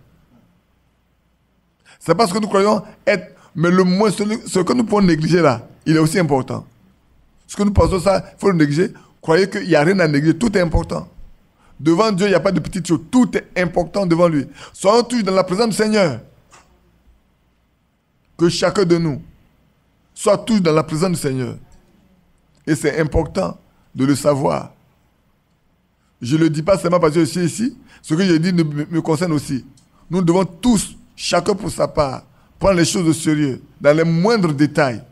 C'est parce que nous croyons être, mais ce que nous pouvons négliger là, il est aussi important. Ce que nous pensons ça, il faut le négliger. Croyez qu'il n'y a rien à négliger, tout est important. Devant Dieu, il n'y a pas de petites choses, tout est important devant lui. Soyons tous dans la présence du Seigneur. Que chacun de nous soit tous dans la présence du Seigneur. Et c'est important de le savoir. Je ne le dis pas seulement parce que je suis ici, ce que je dis me concerne aussi. Nous devons tous, chacun pour sa part, prendre les choses au sérieux, dans les moindres détails.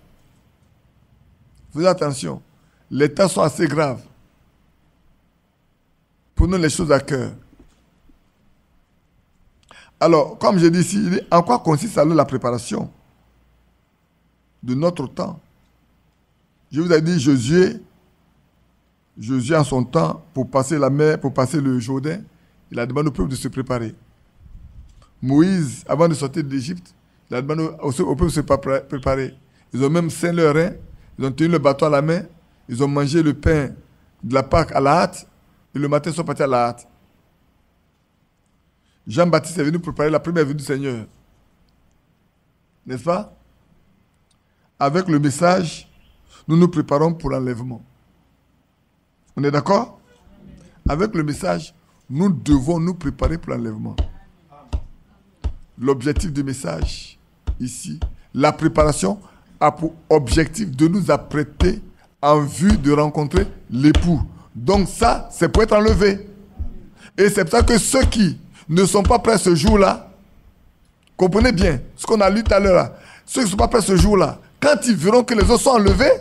Faites attention. Les temps sont assez graves. Prenons les choses à cœur. Alors, comme je dis ici, en quoi consiste alors la préparation de notre temps? Je vous ai dit, Josué en son temps, pour passer la mer, pour passer le Jourdain, il a demandé au peuple de se préparer. Moïse, avant de sortir d'Égypte, il a demandé au peuple de se préparer. Ils ont même ceint leurs reins, ils ont tenu le bâton à la main, ils ont mangé le pain de la Pâque à la hâte, et le matin, ils sont partis à la hâte. Jean-Baptiste est venu préparer la première venue du Seigneur. N'est-ce pas? Avec le message, nous nous préparons pour l'enlèvement. On est d'accord? Avec le message, nous devons nous préparer pour l'enlèvement. L'objectif du message, ici, la préparation a pour objectif de nous apprêter en vue de rencontrer l'époux. Donc ça, c'est pour être enlevé. Et c'est pour ça que ceux qui ne sont pas prêts ce jour-là, comprenez bien ce qu'on a lu tout à l'heure là, ceux qui ne sont pas prêts ce jour-là, quand ils verront que les autres sont enlevés,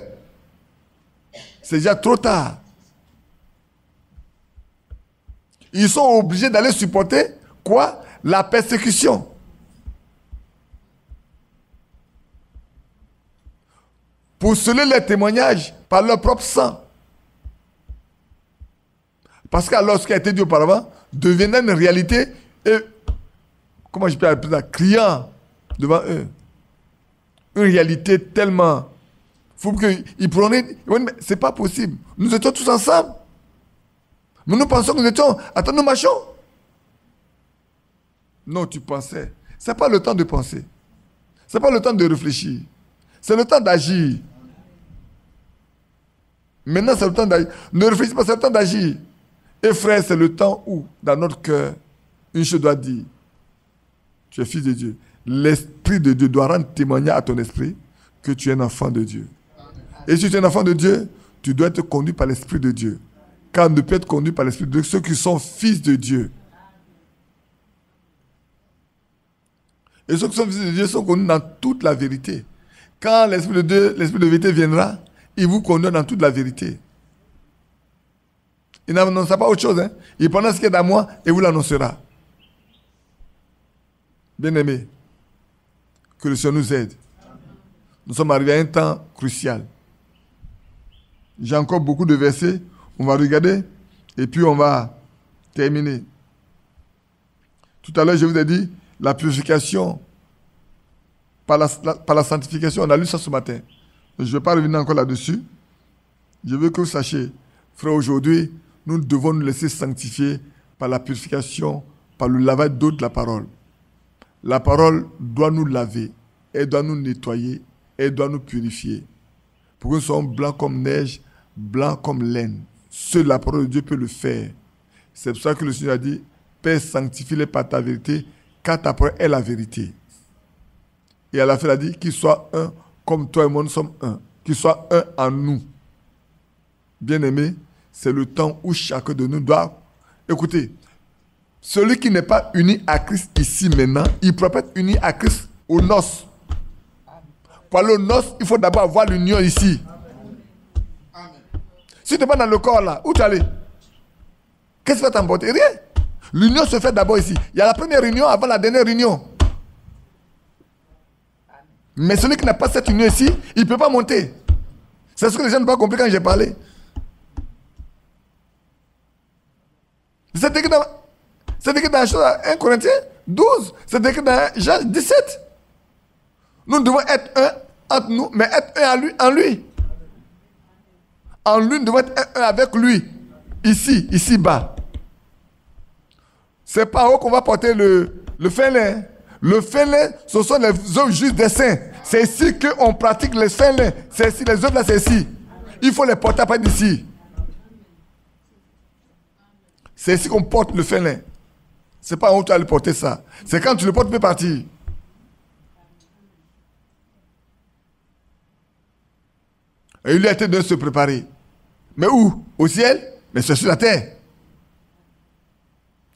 c'est déjà trop tard. Ils sont obligés d'aller supporter quoi? La persécution. Pour sceller les témoignages par leur propre sang. Parce que ce qui a été dit auparavant devenait une réalité et, comment je peux appeler ça, criant devant eux. Une réalité tellement fou qu'ils pourront dire, mais c'est pas possible. Nous étions tous ensemble. Mais nous pensons que nous étions, attends, nous marchons. Non, tu pensais. C'est pas le temps de penser. Ce n'est pas le temps de réfléchir. C'est le temps d'agir. Maintenant, c'est le temps d'agir. Ne réfléchis pas, c'est le temps d'agir. Et frère, c'est le temps où, dans notre cœur, une chose doit dire. Tu es fils de Dieu. L'Esprit de Dieu doit rendre témoignage à ton esprit que tu es un enfant de Dieu. Et si tu es un enfant de Dieu, tu dois être conduit par l'Esprit de Dieu. Car on ne peut être conduit par l'Esprit de Dieu ceux qui sont fils de Dieu. Et ceux qui sont fils de Dieu sont conduits dans toute la vérité. Quand l'Esprit de Dieu, l'Esprit de vérité viendra, il vous conduit dans toute la vérité. Il n'annoncera pas autre chose. Hein? Il prendra ce qui est à moi et vous l'annoncera. Bien-aimés, que le Seigneur nous aide. Nous sommes arrivés à un temps crucial. J'ai encore beaucoup de versets. On va regarder et puis on va terminer. Tout à l'heure, je vous ai dit la purification par la sanctification. On a lu ça ce matin. Je ne vais pas revenir encore là-dessus. Je veux que vous sachiez, frère, aujourd'hui, nous devons nous laisser sanctifier par la purification, par le lavage d'eau de la parole. La parole doit nous laver, elle doit nous nettoyer, elle doit nous purifier. Pour que nous soyons blancs comme neige, blancs comme laine. Seule la parole de Dieu peut le faire. C'est pour ça que le Seigneur a dit, Père, sanctifie-les par ta vérité, car ta parole est la vérité. Et à la fin, il a dit, qu'ils soient un, comme toi et moi, nous sommes un. Qu'ils soient un en nous. Bien-aimés, c'est le temps où chacun de nous doit... Écoutez, celui qui n'est pas uni à Christ ici maintenant, il peut pas être uni à Christ aux noces. Pour aller aux noces, il faut d'abord avoir l'union ici. Amen. Si tu n'es pas dans le corps là, où tu es allé? Qu'est-ce que tu vas t'emporter? Rien. L'union se fait d'abord ici. Il y a la première réunion avant la dernière réunion. Mais celui qui n'a pas cette union ici, il ne peut pas monter. C'est ce que les gens n'ont pas compris quand j'ai parlé. C'est écrit dans 1 Corinthiens 12. C'est écrit dans Jean 17. Nous devons être un entre nous, mais être un en lui. En lui, nous devons être un avec lui. Ici bas. C'est pas haut qu'on va porter le fin lin. Le fin lin, ce sont les œuvres justes des saints. C'est ici qu'on pratique les fin lin. C'est ici, les œuvres là, c'est ici. Il faut les porter à partir d'ici. C'est ici qu'on porte le fin lin. C'est pas où tu vas le porter ça. C'est quand tu le portes, tu peux partir. Et il lui a été de se préparer. Mais où? Au ciel? Mais c'est sur la terre.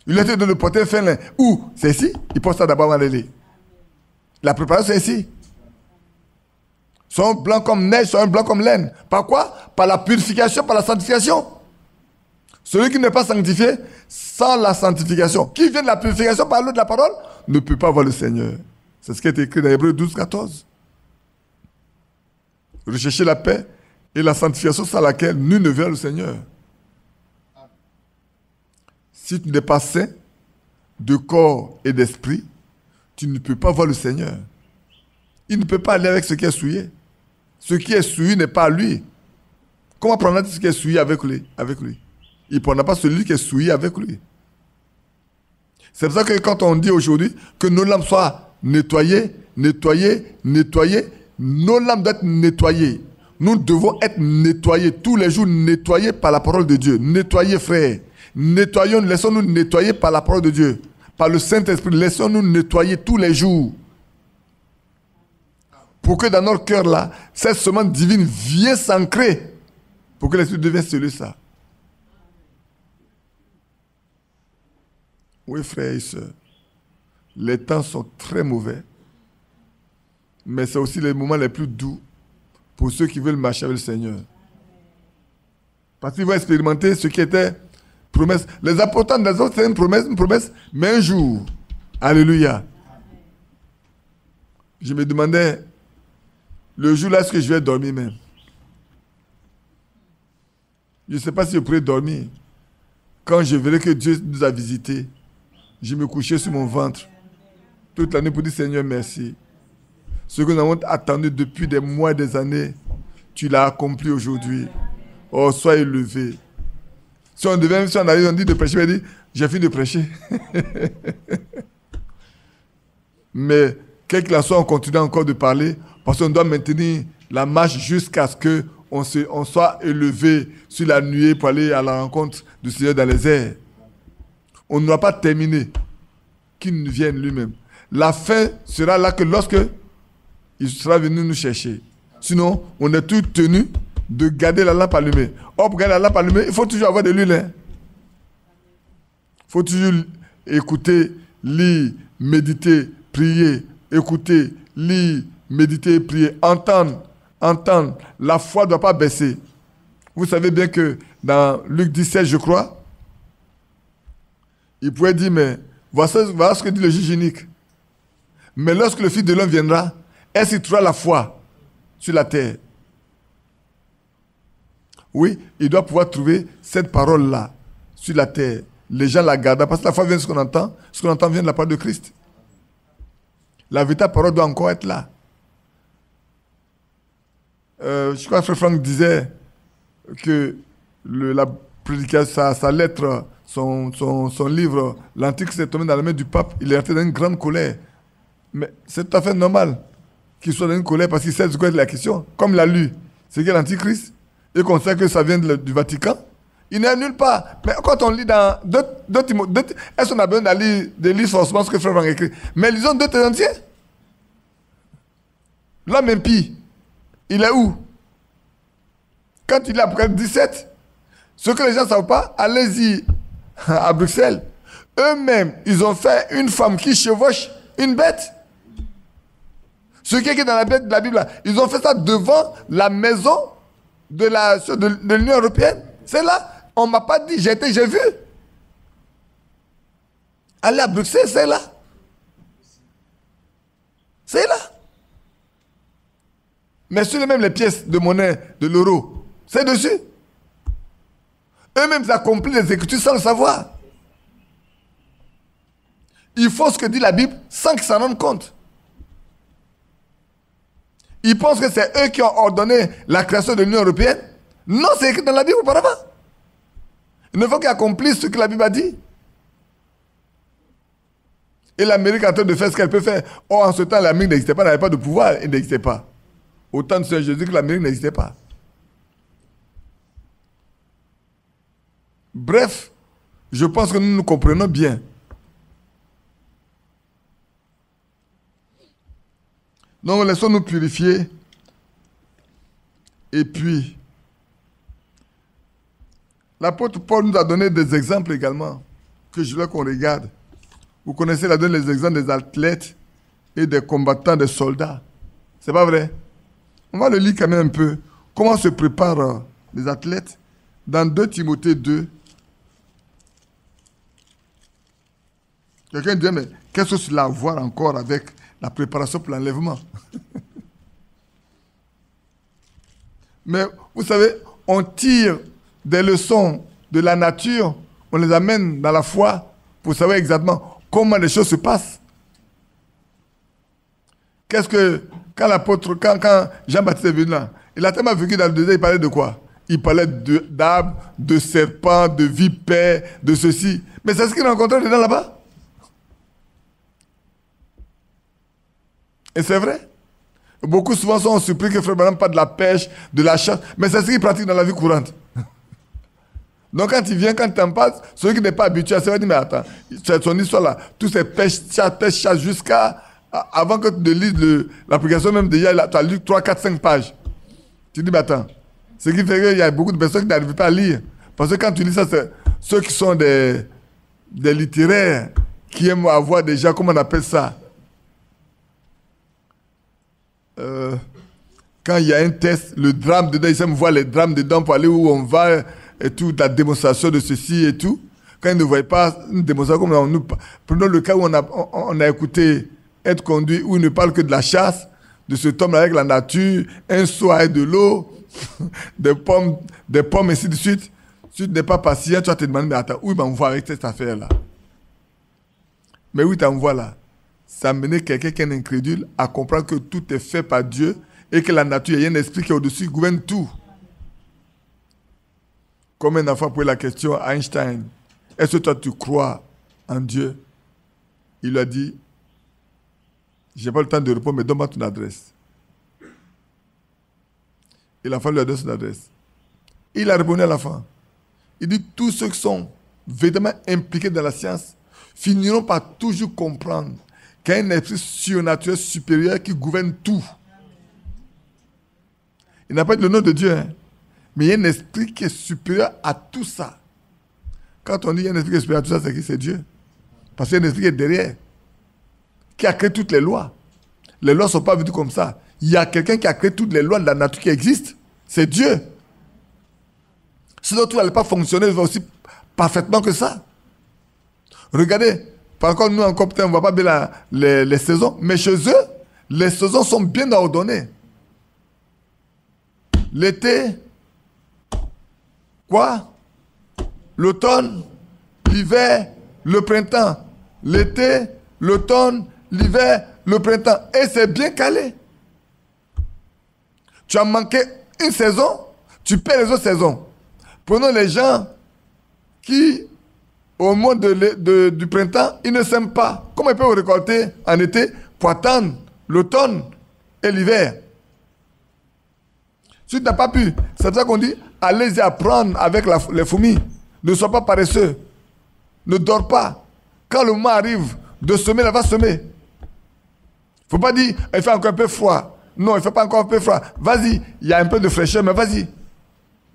Il lui a été de le porter un fin lin. Où? C'est ici. Il porte ça d'abord avant d'aller. La préparation, c'est ici. Sont blancs comme neige, sont blancs comme laine. Par quoi? Par la purification, par la sanctification. Celui qui n'est pas sanctifié, sans la sanctification, qui vient de la purification par l'eau de la parole, ne peut pas voir le Seigneur. C'est ce qui est écrit dans Hébreux 12, 14. Recherchez la paix et la sanctification sans laquelle nul ne verra le Seigneur. Si tu n'es pas saint de corps et d'esprit, tu ne peux pas voir le Seigneur. Il ne peut pas aller avec ce qui est souillé. Ce qui est souillé n'est pas lui. Comment prendre ce qui est souillé avec lui? Il ne prendra pas celui qui est souillé avec lui. C'est pour ça que quand on dit aujourd'hui que nos lampes soient nettoyées, nos lampes doivent être nettoyées. Nous devons être nettoyés tous les jours, nettoyés par la parole de Dieu. Nettoyés, frères. Nettoyons, laissons-nous nettoyer par la parole de Dieu. Par le Saint-Esprit, laissons-nous nettoyer tous les jours. Pour que dans notre cœur là, cette semence divine vienne s'ancrer. Pour que l'Esprit devienne celui ça. Oui, frères et sœurs, les temps sont très mauvais, mais c'est aussi les moments les plus doux pour ceux qui veulent marcher avec le Seigneur. Parce qu'ils vont expérimenter ce qui était promesse. Les apôtres des autres, c'est une promesse, mais un jour, alléluia. Je me demandais, le jour là, est-ce que je vais dormir même? Je ne sais pas si je pourrais dormir. Quand je verrai que Dieu nous a visités, je me couchais sur mon ventre toute la nuit pour dire Seigneur merci. Ce que nous avons attendu depuis des mois et des années, tu l'as accompli aujourd'hui. Oh, sois élevé. Si on arrive, on dit de prêcher, on dit j'ai fini de prêcher. Mais quel qu'il en soit, on continue encore de parler parce qu'on doit maintenir la marche jusqu'à ce qu'on soit élevé sur la nuée pour aller à la rencontre du Seigneur dans les airs. On ne doit pas terminer qu'il ne vienne lui-même. La fin sera là que lorsque il sera venu nous chercher. Sinon, on est tout tenu de garder la lampe allumée. Or, pour garder la lampe allumée, il faut toujours avoir de l'huile. Il faut toujours écouter, lire, méditer, prier, écouter, lire, méditer, prier, entendre. La foi ne doit pas baisser. Vous savez bien que dans Luc 17, je crois, il pouvait dire, mais voilà ce que dit le juge unique. Mais lorsque le Fils de l'homme viendra, est-ce qu'il trouvera la foi sur la terre? Oui, il doit pouvoir trouver cette parole-là sur la terre. Les gens la gardent parce que la foi vient de ce qu'on entend. Ce qu'on entend vient de la parole de Christ. La véritable parole doit encore être là. Je crois que Frère Franck disait que la prédication, sa lettre, son livre, l'Antichrist est tombé dans la main du pape. Il est rentré dans une grande colère. Mais c'est tout à fait normal qu'il soit dans une colère parce qu'il sait de quoi est la question. Comme il a lu, c'est que l'Antichrist, et qu'on sait que ça vient du Vatican, il n'est nulle part. Mais quand on lit dans est-ce qu'on a besoin de lire forcément ce que Frère Franck a écrit? Mais lisons 2 Thessaloniciens. L'homme impie, il est où? Quand il est après 17, ce que les gens ne savent pas, allez-y à Bruxelles. Eux-mêmes, ils ont fait une femme qui chevauche une bête. Ce qui est écrit dans la Bible, ils ont fait ça devant la maison de l'Union européenne. C'est là. On ne m'a pas dit, j'ai vu. Allez à Bruxelles, c'est là. C'est là. Mais sur même les pièces de monnaie de l'euro, c'est dessus. Eux-mêmes accomplissent les Écritures sans le savoir. Ils font ce que dit la Bible sans qu'ils s'en rendent compte. Ils pensent que c'est eux qui ont ordonné la création de l'Union européenne. Non, c'est écrit dans la Bible auparavant. Il ne faut qu'ils accomplissent ce que la Bible a dit. Et l'Amérique est en train de faire ce qu'elle peut faire. Or, en ce temps, l'Amérique n'existait pas, n'avait pas de pouvoir, elle n'existait pas. Au temps de Saint Jésus que l'Amérique n'existait pas. Bref, je pense que nous nous comprenons bien. Donc, laissons-nous purifier. Et puis, l'apôtre Paul nous a donné des exemples également, que je veux qu'on regarde. Vous connaissez, il a donné les exemples des athlètes et des combattants, des soldats. C'est pas vrai? On va le lire quand même un peu. Comment se préparent les athlètes? Dans 2 Timothée 2. Quelqu'un dit, mais qu'est-ce que cela a à voir encore avec la préparation pour l'enlèvement? Mais vous savez, on tire des leçons de la nature, on les amène dans la foi pour savoir exactement comment les choses se passent. Qu'est-ce que, quand Jean-Baptiste est venu là, il a tellement vécu dans le désert, il parlait de quoi? Il parlait d'arbres, de serpents, de vipères, de ceci. Mais c'est ce qu'il rencontrait dedans là-bas. Et c'est vrai. Beaucoup souvent sont surpris que Frère Branham parle de la pêche, de la chasse, mais c'est ce qu'il pratique dans la vie courante. Donc quand il vient, quand il en parle, celui qui n'est pas habitué à ça, il dit, mais attends, c'est son histoire là, tous ces pêches, chasse, jusqu'à, avant que tu lises l'application même déjà, tu as lu 3, 4, 5 pages. Tu dis, mais attends, ce qui fait qu'il y a beaucoup de personnes qui n'arrivent pas à lire. Parce que quand tu lis ça, c'est ceux qui sont des littéraires, qui aiment avoir déjà, comment on appelle ça, quand il y a un test, le drame dedans, ils aiment voir les drames dedans pour aller où on va et tout, la démonstration de ceci et tout. Quand ils ne voient pas une démonstration comme nous, prenons le cas où on a écouté Être conduit, où il ne parle que de la chasse, de cet homme avec la nature, un seau avec de l'eau, des pommes, et ainsi de suite. Si tu n'es pas patient, tu vas te demander, mais attends, où il m'envoie avec cette affaire-là? Mais où il t'envoie là? Ça a mené quelqu'un qui est un incrédule à comprendre que tout est fait par Dieu et que la nature, il y a un esprit qui est au-dessus, qui gouverne tout. Comme un enfant posait la question à Einstein, est-ce que toi tu crois en Dieu? Il lui a dit, Je n'ai pas le temps de répondre, mais donne-moi ton adresse. Et l'enfant lui a donné son adresse. Il a répondu à l'enfant. Il dit, tous ceux qui sont véritablement impliqués dans la science finiront par toujours comprendre qu'il y a un esprit surnaturel supérieur qui gouverne tout. Il n'a pas dit le nom de Dieu, hein, mais il y a un esprit qui est supérieur à tout ça. Quand on dit qu'il y a un esprit qui est supérieur à tout ça, c'est qui? C'est Dieu. Parce qu'il y a un esprit qui est derrière, qui a créé toutes les lois. Les lois ne sont pas venues comme ça. Il y a quelqu'un qui a créé toutes les lois de la nature qui existent. C'est Dieu. Sinon, tout n'allait pas fonctionner aussi parfaitement que ça. Regardez, par contre, nous, encore, peut-être, on ne voit pas bien les saisons, mais chez eux, les saisons sont bien ordonnées. L'été, quoi? L'automne, l'hiver, le printemps. L'été, l'automne, l'hiver, le printemps. Et c'est bien calé. Tu as manqué une saison, tu perds les autres saisons. Prenons les gens qui, au mois du printemps, ils ne sèment pas. Comment ils peuvent récolter en été pour attendre l'automne et l'hiver? Si tu n'as pas pu, c'est pour ça qu'on dit, allez-y apprendre avec les fourmis. Ne sois pas paresseux. Ne dors pas. Quand le moment arrive de semer, elle va semer. Il ne faut pas dire, il fait encore un peu froid. Non, il ne fait pas encore un peu froid. Vas-y, il y a un peu de fraîcheur, mais vas-y.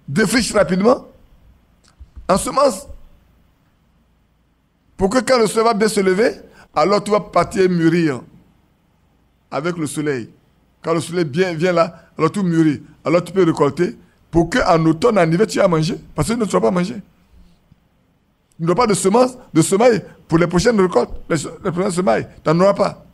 Défriche rapidement. Ensemence. Pour que quand le soleil va bien se lever, alors tu vas partir mûrir avec le soleil. Quand le soleil vient là, alors tout mûrit. Alors tu peux récolter pour qu'en automne, en hiver, tu aies à manger. Parce que tu ne dois pas manger. Tu n'auras pas de semences, de semailles pour les prochaines récoltes. Les prochaines semailles, tu n'en auras pas.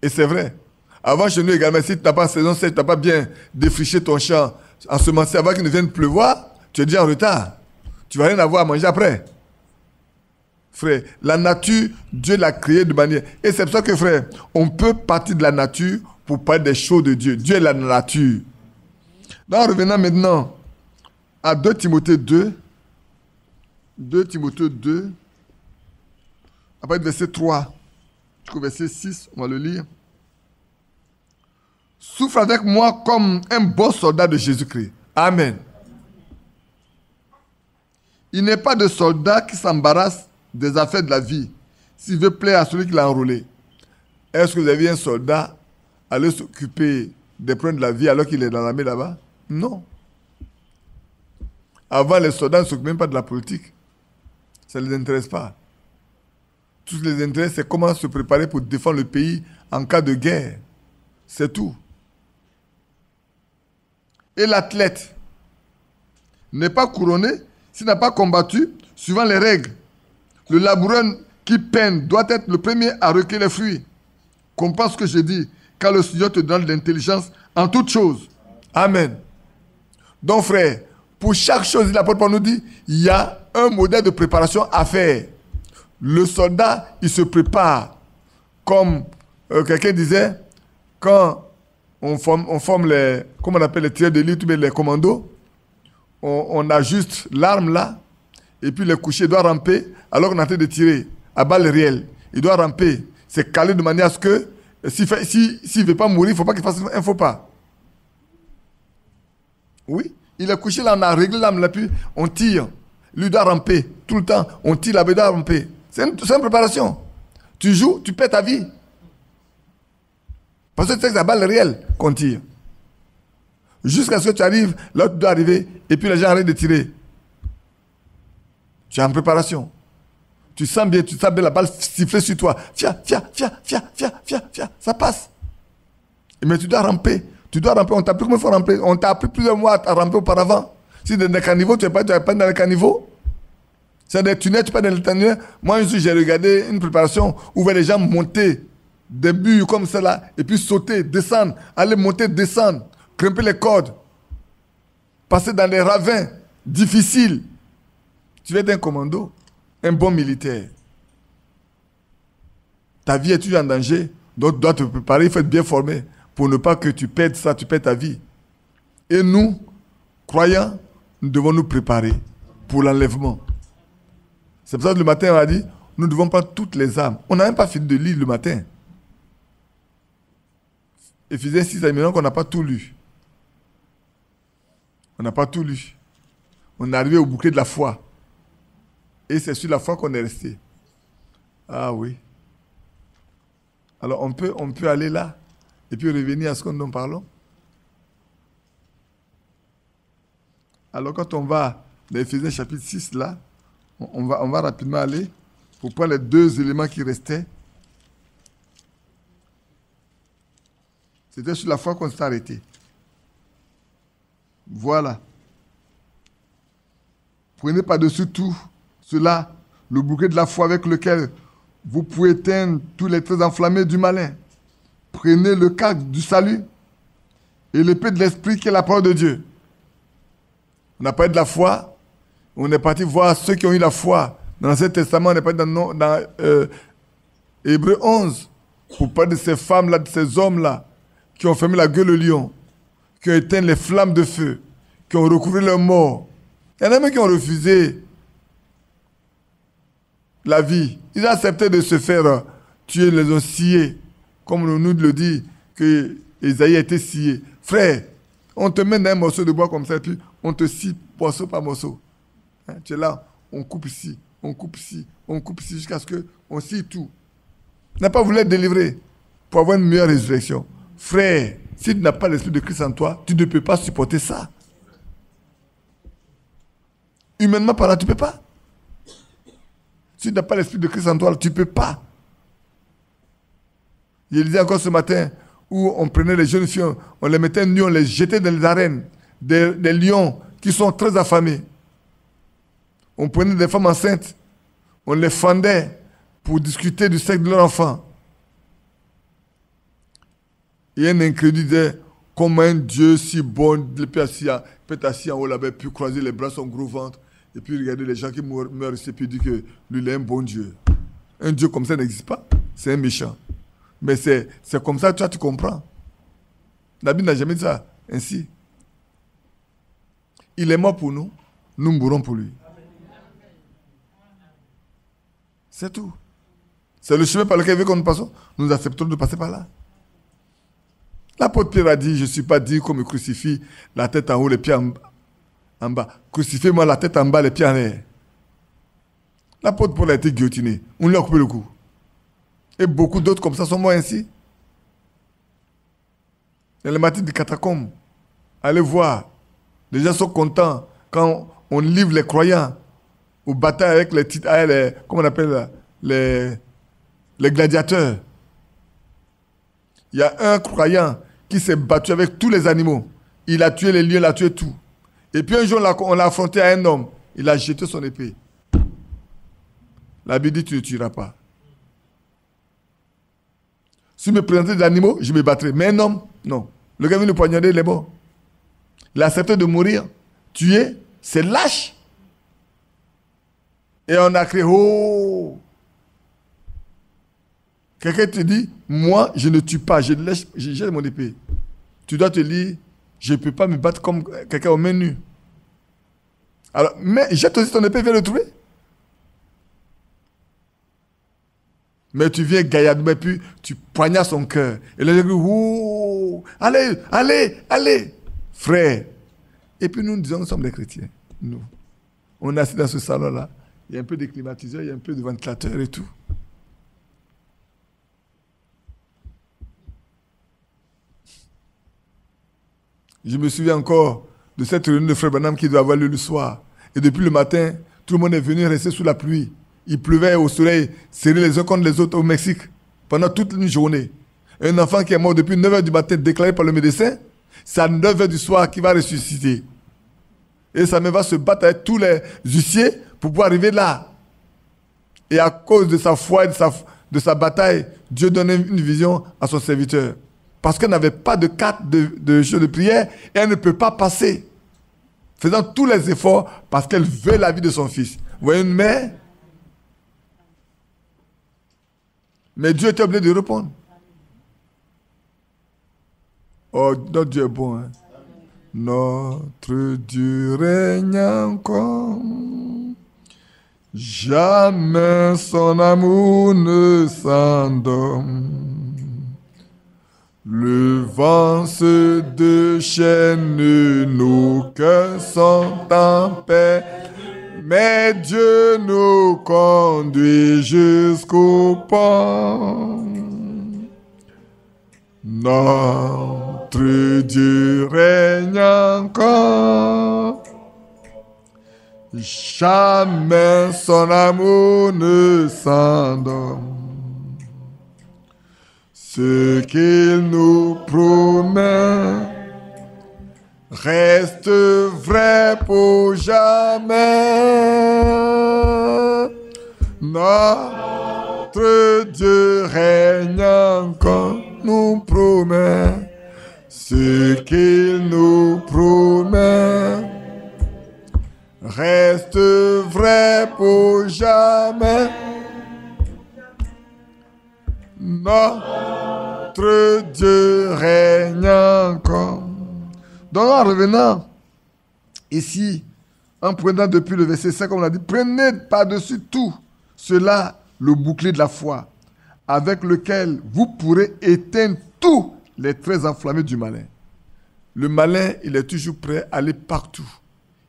Et c'est vrai. Avant, chez nous également, si tu n'as pas saison sèche, tu n'as pas bien défriché ton champ, ensemencé avant qu'il ne vienne pleuvoir, tu es déjà en retard. Tu ne vas rien avoir à manger après. Frère, la nature, Dieu l'a créée de manière... Et c'est pour ça que, frère, on peut partir de la nature pour parler des choses de Dieu. Dieu est la nature. Donc, revenons maintenant à 2 Timothée 2. 2 Timothée 2. Après verset 3 jusqu'au verset 6, on va le lire. Souffre avec moi comme un bon soldat de Jésus-Christ. Amen. Il n'est pas de soldat qui s'embarrasse des affaires de la vie, s'il veut plaire à celui qui l'a enrôlé. Est-ce que vous avez un soldat aller s'occuper des problèmes de la vie alors qu'il est dans l'armée là-bas? Non. Avant, les soldats ne s'occupent même pas de la politique. Ça ne les intéresse pas. Tout ce qui les intéresse, c'est comment se préparer pour défendre le pays en cas de guerre. C'est tout. Et l'athlète n'est pas couronné s'il n'a pas combattu suivant les règles. Le laboureur qui peine doit être le premier à recueillir les fruits. Comprends ce que je dis, car le Seigneur te donne de l'intelligence en toutes choses. Amen. Donc frère, pour chaque chose, l'apôtre Paul nous dit, il y a un modèle de préparation à faire. Le soldat, il se prépare. Comme quelqu'un disait, quand on forme les, comment on appelle les tireurs d'élite, les commandos, on ajuste l'arme là, et puis le coucher doit ramper, alors qu'on est en train de tirer à balles réelles. Il doit ramper. C'est calé de manière à ce que, s'il ne veut pas mourir, il ne faut pas qu'il fasse un faux pas. Oui, il est couché là, on a réglé l'arme là, puis on tire. Lui doit ramper. Tout le temps, on tire là, il doit ramper. C'est une préparation. Tu joues, tu perds ta vie. Parce que c'est la balle réelle qu'on tire. Jusqu'à ce que tu arrives là où tu dois arriver, et puis les gens arrêtent de tirer. Tu es en préparation. Tu sens bien la balle siffler sur toi. Fia, ça passe. Mais tu dois ramper. On t'a appris comment il faut ramper. On t'a appris plusieurs mois à ramper auparavant. Si dans les caniveaux, tu n'es pas dans les caniveaux. C'est des tunnels, tu n'es pas dans les tunnels. Moi, un jour, j'ai regardé une préparation où les gens montaient des murs comme ça là, et puis sauter, descendre, aller monter, descendre, grimper les cordes, passer dans des ravins difficiles. Tu veux être un commando, un bon militaire. Ta vie est toujours en danger, donc tu dois te préparer, il faut être bien formé pour ne pas que tu perdes ça, tu perds ta vie. Et nous, croyants, nous devons nous préparer pour l'enlèvement. C'est pour ça que le matin, on a dit, nous devons prendre toutes les âmes. On n'a même pas fini de lire le matin. Éphésiens 6, maintenant qu'on n'a pas tout lu. On n'a pas tout lu. On est arrivé au bouquet de la foi. Et c'est sur la foi qu'on est resté. Ah oui. Alors on peut aller là et puis revenir à ce que nous parlons. Alors quand on va dans Éphésiens chapitre 6 là, on va rapidement aller pour prendre les deux éléments qui restaient. C'était sur la foi qu'on s'est arrêté. Voilà. Prenez par-dessus tout cela le bouquet de la foi avec lequel vous pouvez éteindre tous les traits enflammés du malin. Prenez le casque du salut et l'épée de l'esprit qui est la parole de Dieu. On a parlé de la foi. On est parti voir ceux qui ont eu la foi. Dans l'Ancien Testament, on est parti dans Hébreux 11 pour parler de ces femmes-là, de ces hommes-là qui ont fermé la gueule au lion, qui ont éteint les flammes de feu, qui ont recouvré leur mort. Il y en a même qui ont refusé la vie. Ils ont accepté de se faire tuer, ils les ont sciés. Comme nous le dit, que Isaïe a été scié. Frère, on te met dans un morceau de bois comme ça, et puis on te scie morceau par morceau. Hein, tu es là, on coupe ici, on coupe ici, on coupe ici, jusqu'à ce qu'on scie tout. Tu n'as pas voulu être délivré pour avoir une meilleure résurrection. Frère, si tu n'as pas l'esprit de Christ en toi, tu ne peux pas supporter ça. Humainement parlant, tu ne peux pas. Si tu n'as pas l'esprit de Christ en toi, tu ne peux pas. Je le disais encore ce matin, où on prenait les jeunes filles, on les mettait nus, on les jetait dans les arènes, des lions qui sont très affamés. On prenait des femmes enceintes, on les fendait pour discuter du sexe de leur enfant. Et un incrédule disait, comment un Dieu si bon, il peut être assis en haut là-bas, puis croiser les bras, son gros ventre, et puis regarder les gens qui meurent ici, puis dire que lui, il est un bon Dieu. Un Dieu comme ça n'existe pas, c'est un méchant. Mais c'est comme ça, toi, tu comprends. La Bible n'a jamais dit ça ainsi. Il est mort pour nous, nous mourrons pour lui. C'est tout. C'est le chemin par lequel il veut que nous passons. Nous acceptons de passer par là. L'apôtre Pierre a dit, je ne suis pas dit qu'on me crucifie la tête en haut, les pieds en bas. Crucifiez-moi la tête en bas, les pieds en l'air. L'apôtre Paul a été guillotiné. On lui a coupé le cou. Et beaucoup d'autres comme ça sont morts ainsi. Dans les martyrs des catacombes, allez voir. Les gens sont contents quand on livre les croyants aux batailles avec comment on appelle les gladiateurs. Il y a un croyant qui s'est battu avec tous les animaux. Il a tué les lions, il a tué tout. Et puis un jour, on l'a affronté à un homme. Il a jeté son épée. La Bible dit, tu ne tueras pas. Si je me présentais des animaux, je me battrais. Mais un homme, non. Le gars vient le poignarder, il est mort. Il a accepté de mourir, tuer, c'est lâche. Et on a crié, oh! Quelqu'un te dit, moi, je ne tue pas, je jette mon épée. Tu dois te dire, je ne peux pas me battre comme quelqu'un au main nues. Alors, mais jette aussi ton épée, viens le trouver. Mais tu viens gaillardement, puis tu poignardes son cœur. Et là, je dis, ouh, allez, allez, allez, frère. Et puis nous disons, nous sommes des chrétiens. Nous. On est assis dans ce salon-là. Il y a un peu de climatiseur, il y a un peu de ventilateur et tout. Je me souviens encore de cette réunion de Frère Branham qui doit avoir lieu le soir. Et depuis le matin, tout le monde est venu rester sous la pluie. Il pleuvait au soleil, serrés les uns contre les autres au Mexique, pendant toute une journée. Un enfant qui est mort depuis 9h du matin, déclaré par le médecin, c'est à 9h du soir qu'il va ressusciter. Et sa mère va se battre avec tous les huissiers pour pouvoir arriver là. Et à cause de sa foi et de sa bataille, Dieu donnait une vision à son serviteur. Parce qu'elle n'avait pas de carte de jeu de prière, et elle ne peut pas passer. Faisant tous les efforts parce qu'elle veut la vie de son fils. Vous voyez une mère? Mais Dieu était obligé de répondre. Oh, notre Dieu est bon. Hein? Notre Dieu règne encore. Jamais son amour ne s'endorme. Le vent se déchaîne, nos cœurs sont en paix. Mais Dieu nous conduit jusqu'au pont. Notre Dieu règne encore. Jamais son amour ne s'endorme. Ce qu'il nous promet reste vrai pour jamais. Notre Dieu règne encore, nous promet. Ce qu'il nous promet reste vrai pour jamais. Notre Dieu règne encore. Donc en revenant ici, en prenant depuis le verset 5, comme on l'a dit, prenez par-dessus tout cela le bouclier de la foi, avec lequel vous pourrez éteindre tous les traits enflammés du malin. Le malin, il est toujours prêt à aller partout.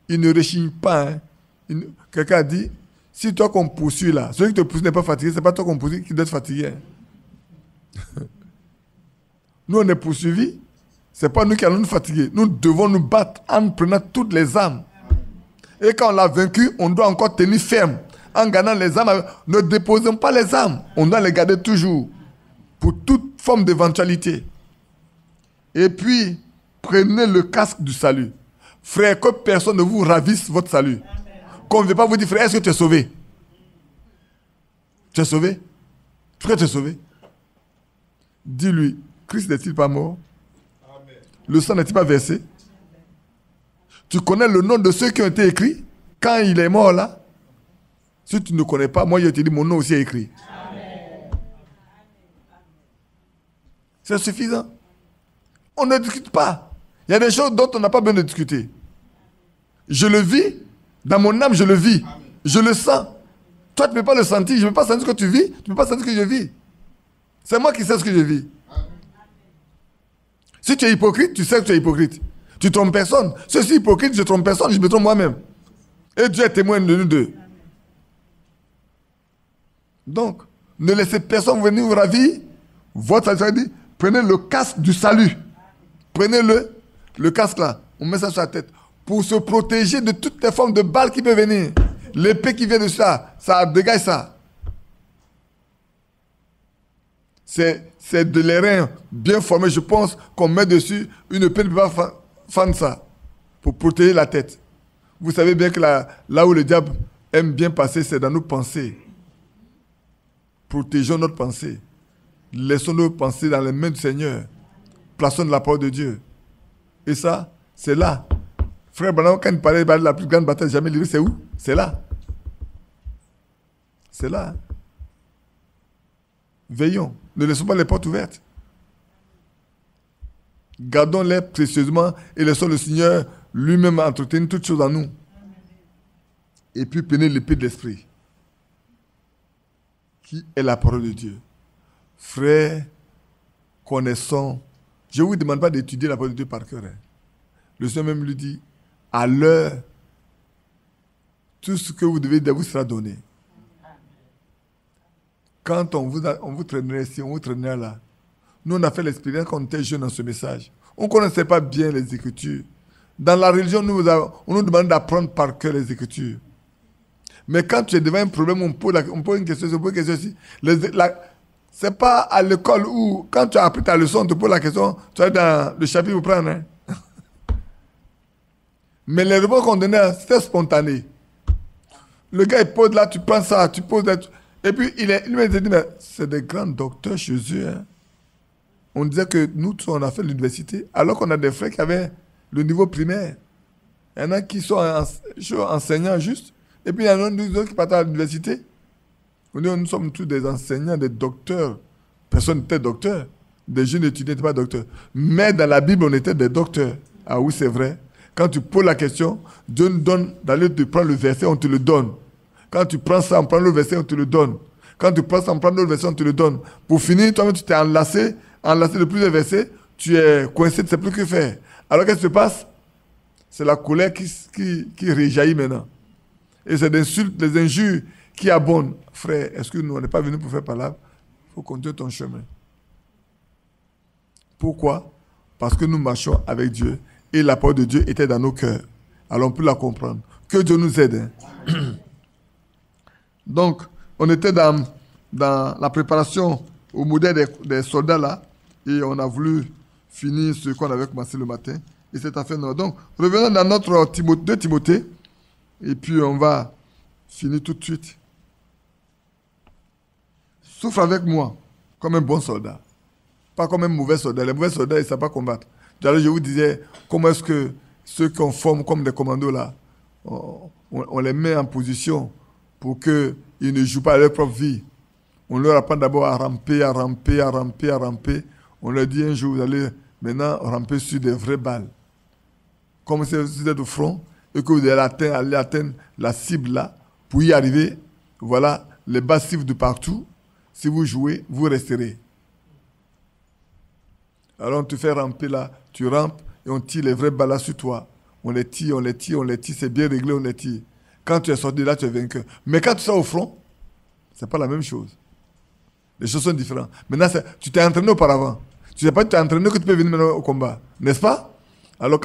Il ne rechigne pas. Hein. Quelqu'un a dit, si toi qu'on poursuit là, celui qui te poursuit n'est pas fatigué, ce n'est pas toi qu'on poursuit qui doit être fatigué. Hein. Nous, on est poursuivis. Ce n'est pas nous qui allons nous fatiguer. Nous devons nous battre en prenant toutes les âmes. Et quand on l'a vaincu, on doit encore tenir ferme. En gagnant les âmes, ne déposons pas les âmes. On doit les garder toujours. Pour toute forme d'éventualité. Et puis, prenez le casque du salut. Frère, que personne ne vous ravisse votre salut. Qu'on ne veut pas vous dire, frère, est-ce que tu es sauvé? Tu es sauvé? Frère, tu es sauvé? Dis-lui, Christ n'est-il pas mort? Amen. Le sang n'est-il pas versé? Tu connais le nom de ceux qui ont été écrits quand il est mort là? Si tu ne connais pas, moi je te dis, mon nom aussi est écrit. Amen. C'est suffisant. On ne discute pas. Il y a des choses dont on n'a pas besoin de discuter. Je le vis, dans mon âme je le vis. Amen. Je le sens. Toi tu ne peux pas le sentir, je ne peux pas sentir ce que tu vis, tu ne peux pas sentir ce que je vis. C'est moi qui sais ce que je vis. Amen. Si tu es hypocrite, tu sais que tu es hypocrite. Tu trompes personne. Si je suis hypocrite, je trompe personne, je me trompe moi-même. Et Dieu est témoin de nous deux. Donc, ne laissez personne venir vous ravir. Votre salut dit, prenez le casque du salut. Prenez le casque là. On met ça sur la tête. Pour se protéger de toutes les formes de balles qui peuvent venir. L'épée qui vient de ça dégage ça. C'est de l'airain bien formé, je pense, qu'on met dessus. Une épée ne peut pas fendre ça. Pour protéger la tête. Vous savez bien que là où le diable aime bien passer, c'est dans nos pensées. Protégeons notre pensée. Laissons nos pensées dans les mains du Seigneur. Plaçons la parole de Dieu. Et ça, c'est là. Frère Branham, quand il parlait de la plus grande bataille jamais livrée, c'est où? C'est là. C'est là. Veillons. Ne laissons pas les portes ouvertes. Gardons-les précieusement et laissons le Seigneur lui-même entretenir toutes choses en nous. Et puis prenez l'épée de l'esprit, qui est la parole de Dieu. Frères, connaissons. Je ne vous demande pas d'étudier la parole de Dieu par cœur. Hein. Le Seigneur même lui dit, à l'heure, tout ce que vous devez dire vous sera donné. Quand on vous traînerait ici, on vous traînerait là. Nous, on a fait l'expérience quand on était jeunes dans ce message. On ne connaissait pas bien les Écritures. Dans la religion, on nous demande d'apprendre par cœur les Écritures. Mais quand tu es devant un problème, on pose une question, on pose une question aussi. Ce n'est pas à l'école où, quand tu as appris ta leçon, on te pose la question, tu vas dans le chapitre pour prendre. Hein? Mais les réponses qu'on donnait, c'était spontané. Le gars, il pose là, tu prends ça, tu poses là. Et puis, il m'a dit, mais c'est des grands docteurs chez eux. Hein? On disait que nous, on a fait l'université, alors qu'on a des frères qui avaient le niveau primaire. Il y en a qui sont enseignants juste. Et puis, il y en a d'autres qui partent à l'université. Nous sommes tous des enseignants, des docteurs. Personne n'était docteur. Des jeunes étudiants n'étaient pas docteurs. Mais dans la Bible, on était des docteurs. Ah oui, c'est vrai. Quand tu poses la question, Dieu nous donne d'aller te prendre le verset, on te le donne. Quand tu prends ça, on prend le verset, on te le donne. Quand tu prends ça, on prend le verset, on te le donne. Pour finir, toi-même, tu t'es enlacé de plusieurs versets, tu es coincé, tu ne sais plus que faire. Alors, qu'est-ce qui se passe? C'est la colère qui réjaillit maintenant. Et c'est des insultes, des injures qui abondent. Frère, est-ce que nous, on n'est pas venus pour faire palabre? Il faut continuer ton chemin. Pourquoi? Parce que nous marchons avec Dieu et la parole de Dieu était dans nos cœurs. Alors, on peut la comprendre. Que Dieu nous aide. Hein? Donc, on était dans la préparation au modèle des soldats là et on a voulu finir ce qu'on avait commencé le matin. Et c'est à fait non. Donc, revenons dans notre 2 Timothée et puis on va finir tout de suite. Souffre avec moi comme un bon soldat, pas comme un mauvais soldat. Les mauvais soldats, ils ne savent pas combattre. Alors, je vous disais, comment est-ce que ceux qu'on forme comme des commandos là, on les met en position pour qu'ils ne jouent pas à leur propre vie. On leur apprend d'abord à ramper. On leur dit un jour, vous allez maintenant ramper sur des vraies balles. Comme si vous êtes au front et que vous allez atteindre la cible là, pour y arriver, voilà, les balles sifflent de partout. Si vous jouez, vous resterez. Alors on te fait ramper là, tu rampes et on tire les vraies balles là sur toi. On les tire, c'est bien réglé, on les tire. Quand tu es sorti de là, tu es vainqueur. Mais quand tu sors au front, ce n'est pas la même chose. Les choses sont différentes. Maintenant, tu t'es entraîné auparavant. Tu ne sais pas que tu t'es entraîné que tu peux venir maintenant au combat. N'est-ce pas? Alors,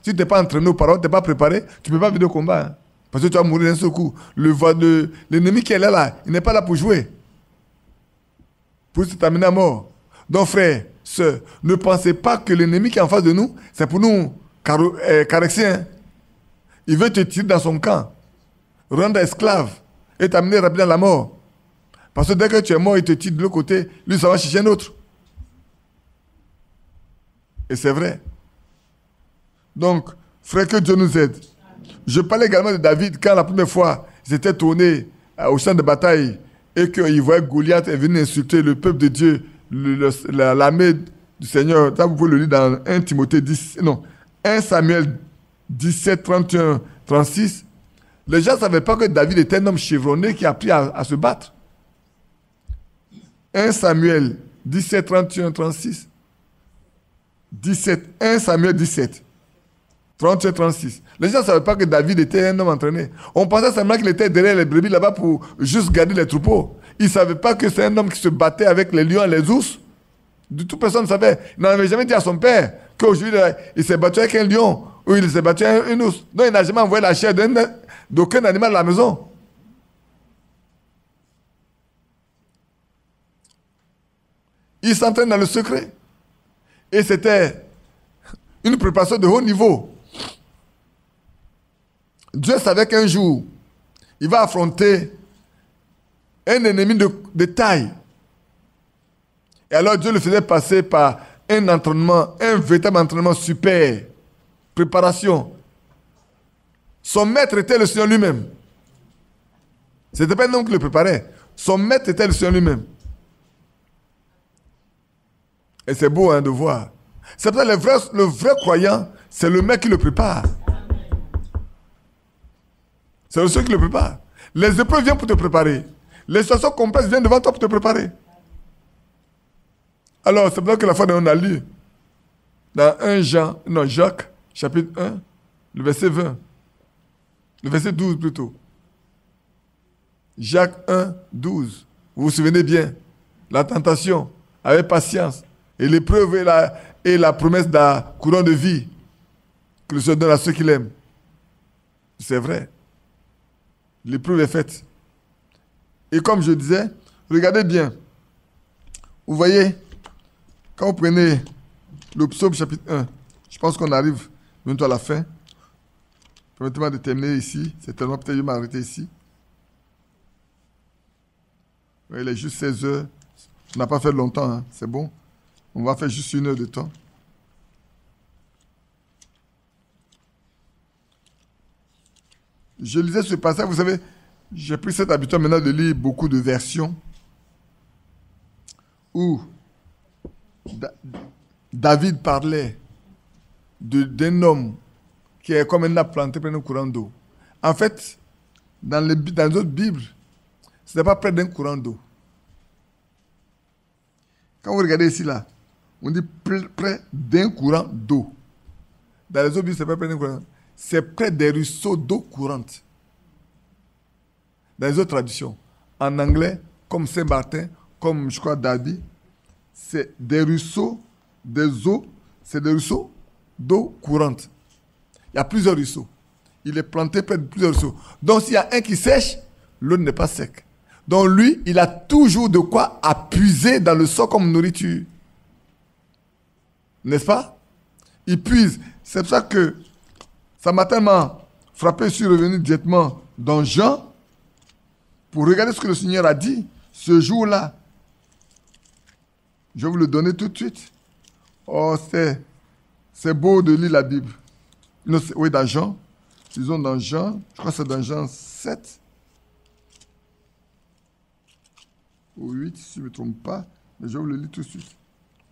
si tu n'es pas entraîné auparavant, tu n'es pas préparé, tu ne peux pas venir au combat. Hein. Parce que tu vas mourir d'un seul coup. L'ennemi qui est là, il n'est pas là pour jouer. Pour se terminer à mort. Donc, frère, sœur, ne pensez pas que l'ennemi qui est en face de nous, c'est pour nous caresser. Hein. Il veut te tirer dans son camp, rendre esclave et t'amener rapidement à la mort. Parce que dès que tu es mort, il te tire de l'autre côté, lui, ça va chercher un autre. Et c'est vrai. Donc, frère, que Dieu nous aide. Je parlais également de David quand la première fois, il s'était tourné au champ de bataille et qu'il voyait Goliath et venir insulter le peuple de Dieu, l'armée du Seigneur. Ça, vous pouvez le lire dans 1 Samuel 17, 31, 36. Les gens ne savaient pas que David était un homme chevronné qui a appris à se battre. 1 Samuel 17, 31, 36. 1 Samuel 17, 31, 36. Les gens ne savaient pas que David était un homme entraîné. On pensait seulement qu'il était derrière les brebis là-bas pour juste garder les troupeaux. Ils ne savaient pas que c'est un homme qui se battait avec les lions et les ours. Du tout, personne ne savait. Il n'avait jamais dit à son père qu'aujourd'hui, il s'est battu avec un lion ou il s'est battu avec un ours. Donc, il n'a jamais envoyé la chair d'aucun animal à la maison. Il s'entraîne dans le secret. Et c'était une préparation de haut niveau. Dieu savait qu'un jour, il va affronter un ennemi de taille. Et alors Dieu le faisait passer par un entraînement, un véritable entraînement super. Préparation. Son maître était le Seigneur lui-même. Ce n'était pas un homme qui le préparait. Son maître était le Seigneur lui-même. Et c'est beau hein, de voir. C'est pour ça que le vrai croyant, c'est le mec qui le prépare. C'est le seul qui le prépare. Les épreuves viennent pour te préparer. Les situations complexes viennent devant toi pour te préparer. Alors, c'est pour ça que la fois on a lu dans Jacques, chapitre 1, le verset 20. Le verset 12 plutôt. Jacques 1, 12. Vous vous souvenez bien. La tentation, avec patience. Et l'épreuve et la promesse de la couronne de vie que le Seigneur donne à ceux qui l'aiment. C'est vrai. L'épreuve est faite. Et comme je disais, regardez bien. Vous voyez, quand vous prenez le psaume chapitre 1, je pense qu'on arrive bientôt à la fin. Permettez-moi de terminer ici. C'est tellement peut-être je vais m'arrêter ici. Oui, il est juste 16 heures. On n'a pas fait longtemps, hein. C'est bon. On va faire juste 1 heure de temps. Je lisais ce passage, vous savez, j'ai pris cette habitude maintenant de lire beaucoup de versions où David parlait d'un homme qui est comme un arbre planté près d'un courant d'eau. En fait, dans les autres Bibles, ce n'est pas près d'un courant d'eau. Quand vous regardez ici, là, on dit près d'un courant d'eau. Dans les autres Bibles, ce n'est pas près d'un courant d'eau. C'est près des ruisseaux d'eau courante. Dans les autres traductions, en anglais, comme Saint-Martin, comme je crois David, c'est des ruisseaux, des eaux, c'est des ruisseaux d'eau courante. Il y a plusieurs ruisseaux. Il est planté près de plusieurs ruisseaux. Donc s'il y a un qui sèche, l'autre n'est pas sec. Donc lui, il a toujours de quoi puiser dans le sol comme nourriture. N'est-ce pas? Il puise. C'est pour ça que ça m'a tellement frappé, je suis revenu directement dans Jean pour regarder ce que le Seigneur a dit ce jour-là. Je vais vous le donner tout de suite. Oh, c'est beau de lire la Bible. Non, oui, dans Jean. Disons dans Jean, je crois que c'est dans Jean 7 ou 8, si je ne me trompe pas. Mais je vais vous le lire tout de suite.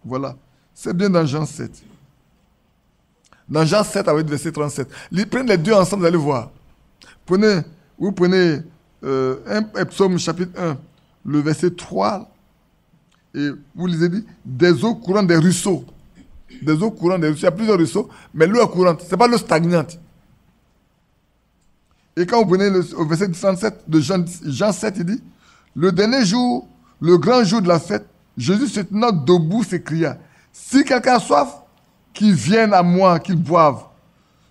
Voilà. C'est bien dans Jean 7. Dans Jean 7 avec verset 37. Prenez les deux ensemble, vous allez voir. Vous prenez un psaume chapitre 1, le verset 3, et vous lisez dit, des eaux courantes des ruisseaux. Des eaux courantes des ruisseaux. Il y a plusieurs ruisseaux, mais l'eau est courante. Ce n'est pas l'eau stagnante. Et quand vous prenez au verset 37 de Jean 7, il dit, le dernier jour, le grand jour de la fête, Jésus se tenant debout s'écria, si quelqu'un a soif, qu'il vienne à moi, qu'il boive.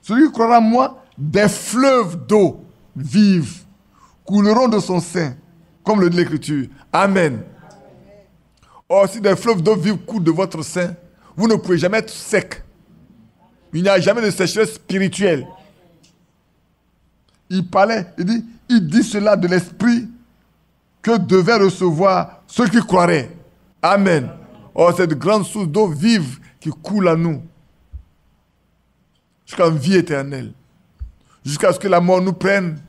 Celui qui croira en moi, des fleuves d'eau vive couleront de son sein, comme le dit l'Écriture. Amen. Or, si des fleuves d'eau vive coulent de votre sein, vous ne pouvez jamais être sec. Il n'y a jamais de sécheresse spirituelle. Il dit cela de l'esprit que devaient recevoir ceux qui croiraient. Amen. Or, cette grande source d'eau vive qui coule à nous jusqu'à une vie éternelle. Jusqu'à ce que la mort nous prenne,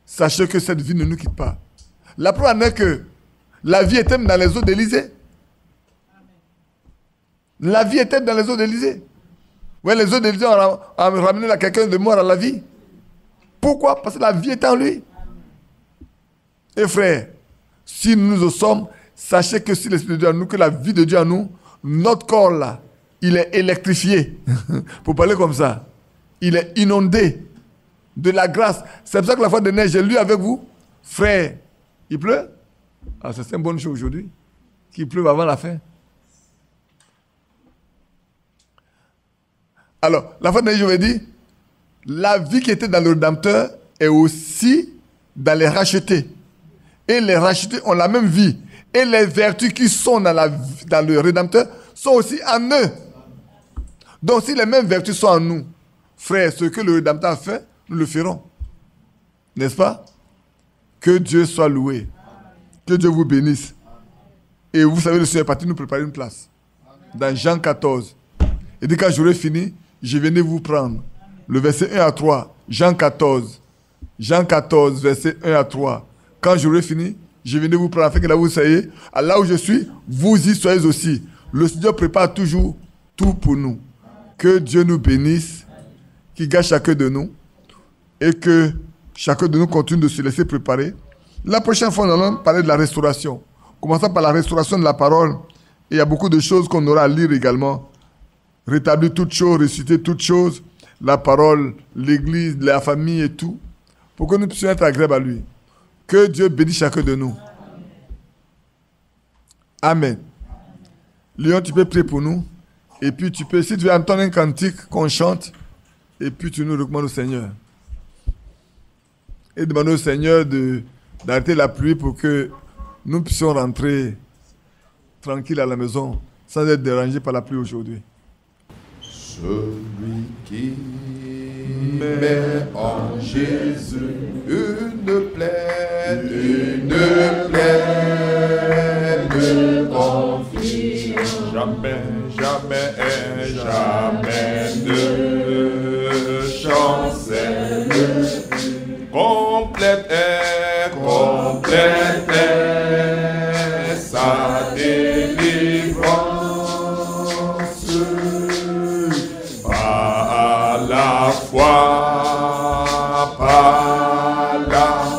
sachez que cette vie ne nous quitte pas. La preuve est que la vie était dans les eaux d'Élysée. La vie était dans les eaux d'Élysée. Oui, les eaux d'Élysée ont ramené quelqu'un de mort à la vie. Pourquoi? Parce que la vie est en lui. Et frère, si nous le sommes, sachez que si l'Esprit de Dieu en nous, que la vie de Dieu en nous, notre corps là, il est électrifié. Pour parler comme ça. Il est inondé de la grâce. C'est pour ça que la fois de neige, j'ai lu avec vous, frère, il pleut? Ah, c'est une bonne chose aujourd'hui. Qu'il pleuve avant la fin. Alors, la fois de neige, je vais dire, la vie qui était dans le Rédempteur est aussi dans les rachetés. Et les rachetés ont la même vie. Et les vertus qui sont dans le Rédempteur sont aussi en eux. Donc, si les mêmes vertus sont en nous, frère, ce que le Rédempteur a fait, nous le ferons. N'est-ce pas? Que Dieu soit loué. Que Dieu vous bénisse. Et vous savez, le Seigneur est parti nous préparer une place. Dans Jean 14. Il dit, quand j'aurai fini, je viendrai vous prendre. Le verset 1 à 3. Jean 14. Jean 14, verset 1 à 3. Quand j'aurai fini, je viendrai vous prendre afin que là vous soyez. À là où je suis, vous y soyez aussi. Le Seigneur prépare toujours tout pour nous. Que Dieu nous bénisse, qu'il garde chacun de nous et que chacun de nous continue de se laisser préparer. La prochaine fois, nous allons parler de la restauration. Commençons par la restauration de la parole. Et il y a beaucoup de choses qu'on aura à lire également. Rétablir toutes choses, ressusciter toutes choses, la parole, l'église, la famille et tout, pour que nous puissions être agréables à lui. Que Dieu bénisse chacun de nous. Amen. Léon, tu peux prier pour nous. Et puis tu peux, si tu veux entendre un cantique qu'on chante, et puis tu nous recommandes au Seigneur. Et demander au Seigneur d'arrêter la pluie pour que nous puissions rentrer tranquille à la maison sans être dérangés par la pluie aujourd'hui. Celui qui met en Jésus une pleine confiance. Jamais ne chancelle. Complète est sa délivrance. Par la foi, par la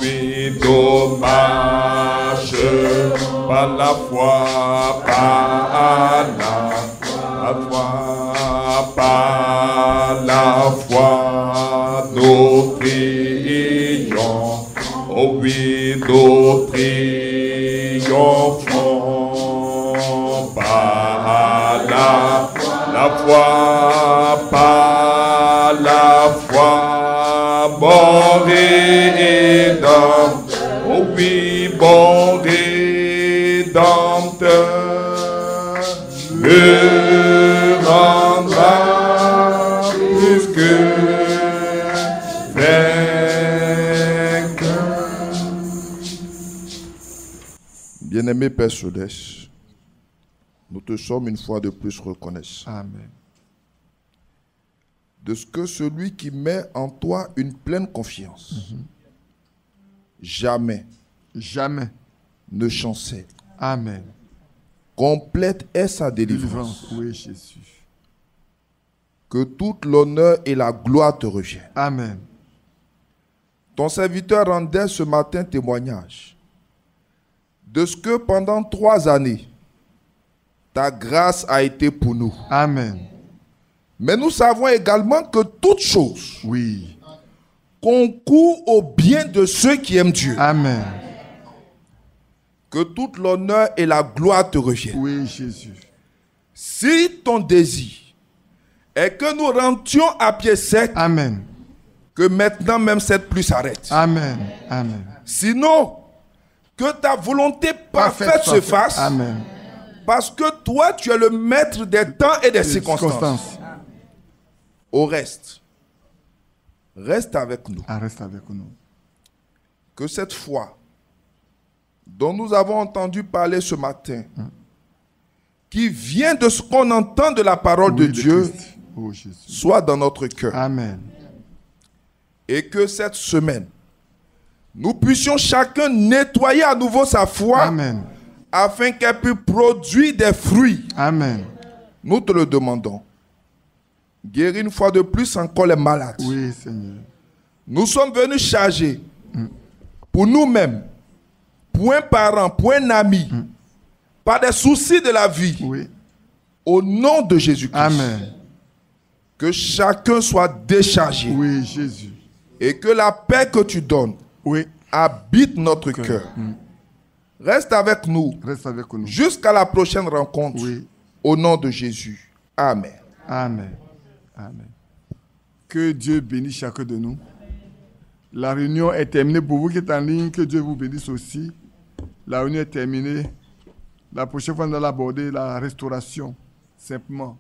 oui, dommage, par la foi, par la foi, nous triomphons, oh oui, nous triomphons, par la foi, bon rédempteur, oh oui, bon rédempteur, me rendra plus que vainqueur. Bien-aimé Père Céleste, nous te sommes une fois de plus reconnaissants. Amen. De ce que celui qui met en toi une pleine confiance, jamais ne chancelle. Amen. Complète est sa délivrance. Oui, Jésus. Que toute l'honneur et la gloire te reviennent. Amen. Ton serviteur rendait ce matin témoignage de ce que pendant 3 années, ta grâce a été pour nous. Amen. Mais nous savons également que toute chose concourt au bien de ceux qui aiment Dieu. Amen. Que toute l'honneur et la gloire te reviennent. Oui, Jésus. Si ton désir est que nous rentions à pied sec, Amen. que maintenant même cette pluie s'arrête. Amen. Amen. Sinon, que ta volonté parfaite se fasse. Amen. Parce que toi, tu es le maître des temps et des circonstances. Au reste, reste avec nous. Reste avec nous. Que cette foi dont nous avons entendu parler ce matin, qui vient de ce qu'on entend de la parole de Dieu, soit dans notre cœur. Amen. Et que cette semaine, nous puissions chacun nettoyer à nouveau sa foi. Amen. Afin qu'elle puisse produire des fruits. Amen. Nous te le demandons. Guéris une fois de plus encore les malades. Oui, Seigneur. Nous sommes venus charger pour nous-mêmes, pour un parent, pour un ami, par des soucis de la vie. Oui. Au nom de Jésus-Christ. Amen. Que chacun soit déchargé. Oui, Jésus. Et que la paix que tu donnes habite notre cœur. Reste avec nous. Reste avec nous. Jusqu'à la prochaine rencontre. Oui. Au nom de Jésus. Amen. Amen. Amen. Que Dieu bénisse chacun de nous. La réunion est terminée. Pour vous qui êtes en ligne, que Dieu vous bénisse aussi. La réunion est terminée. La prochaine fois, nous allons aborder la restauration. Simplement.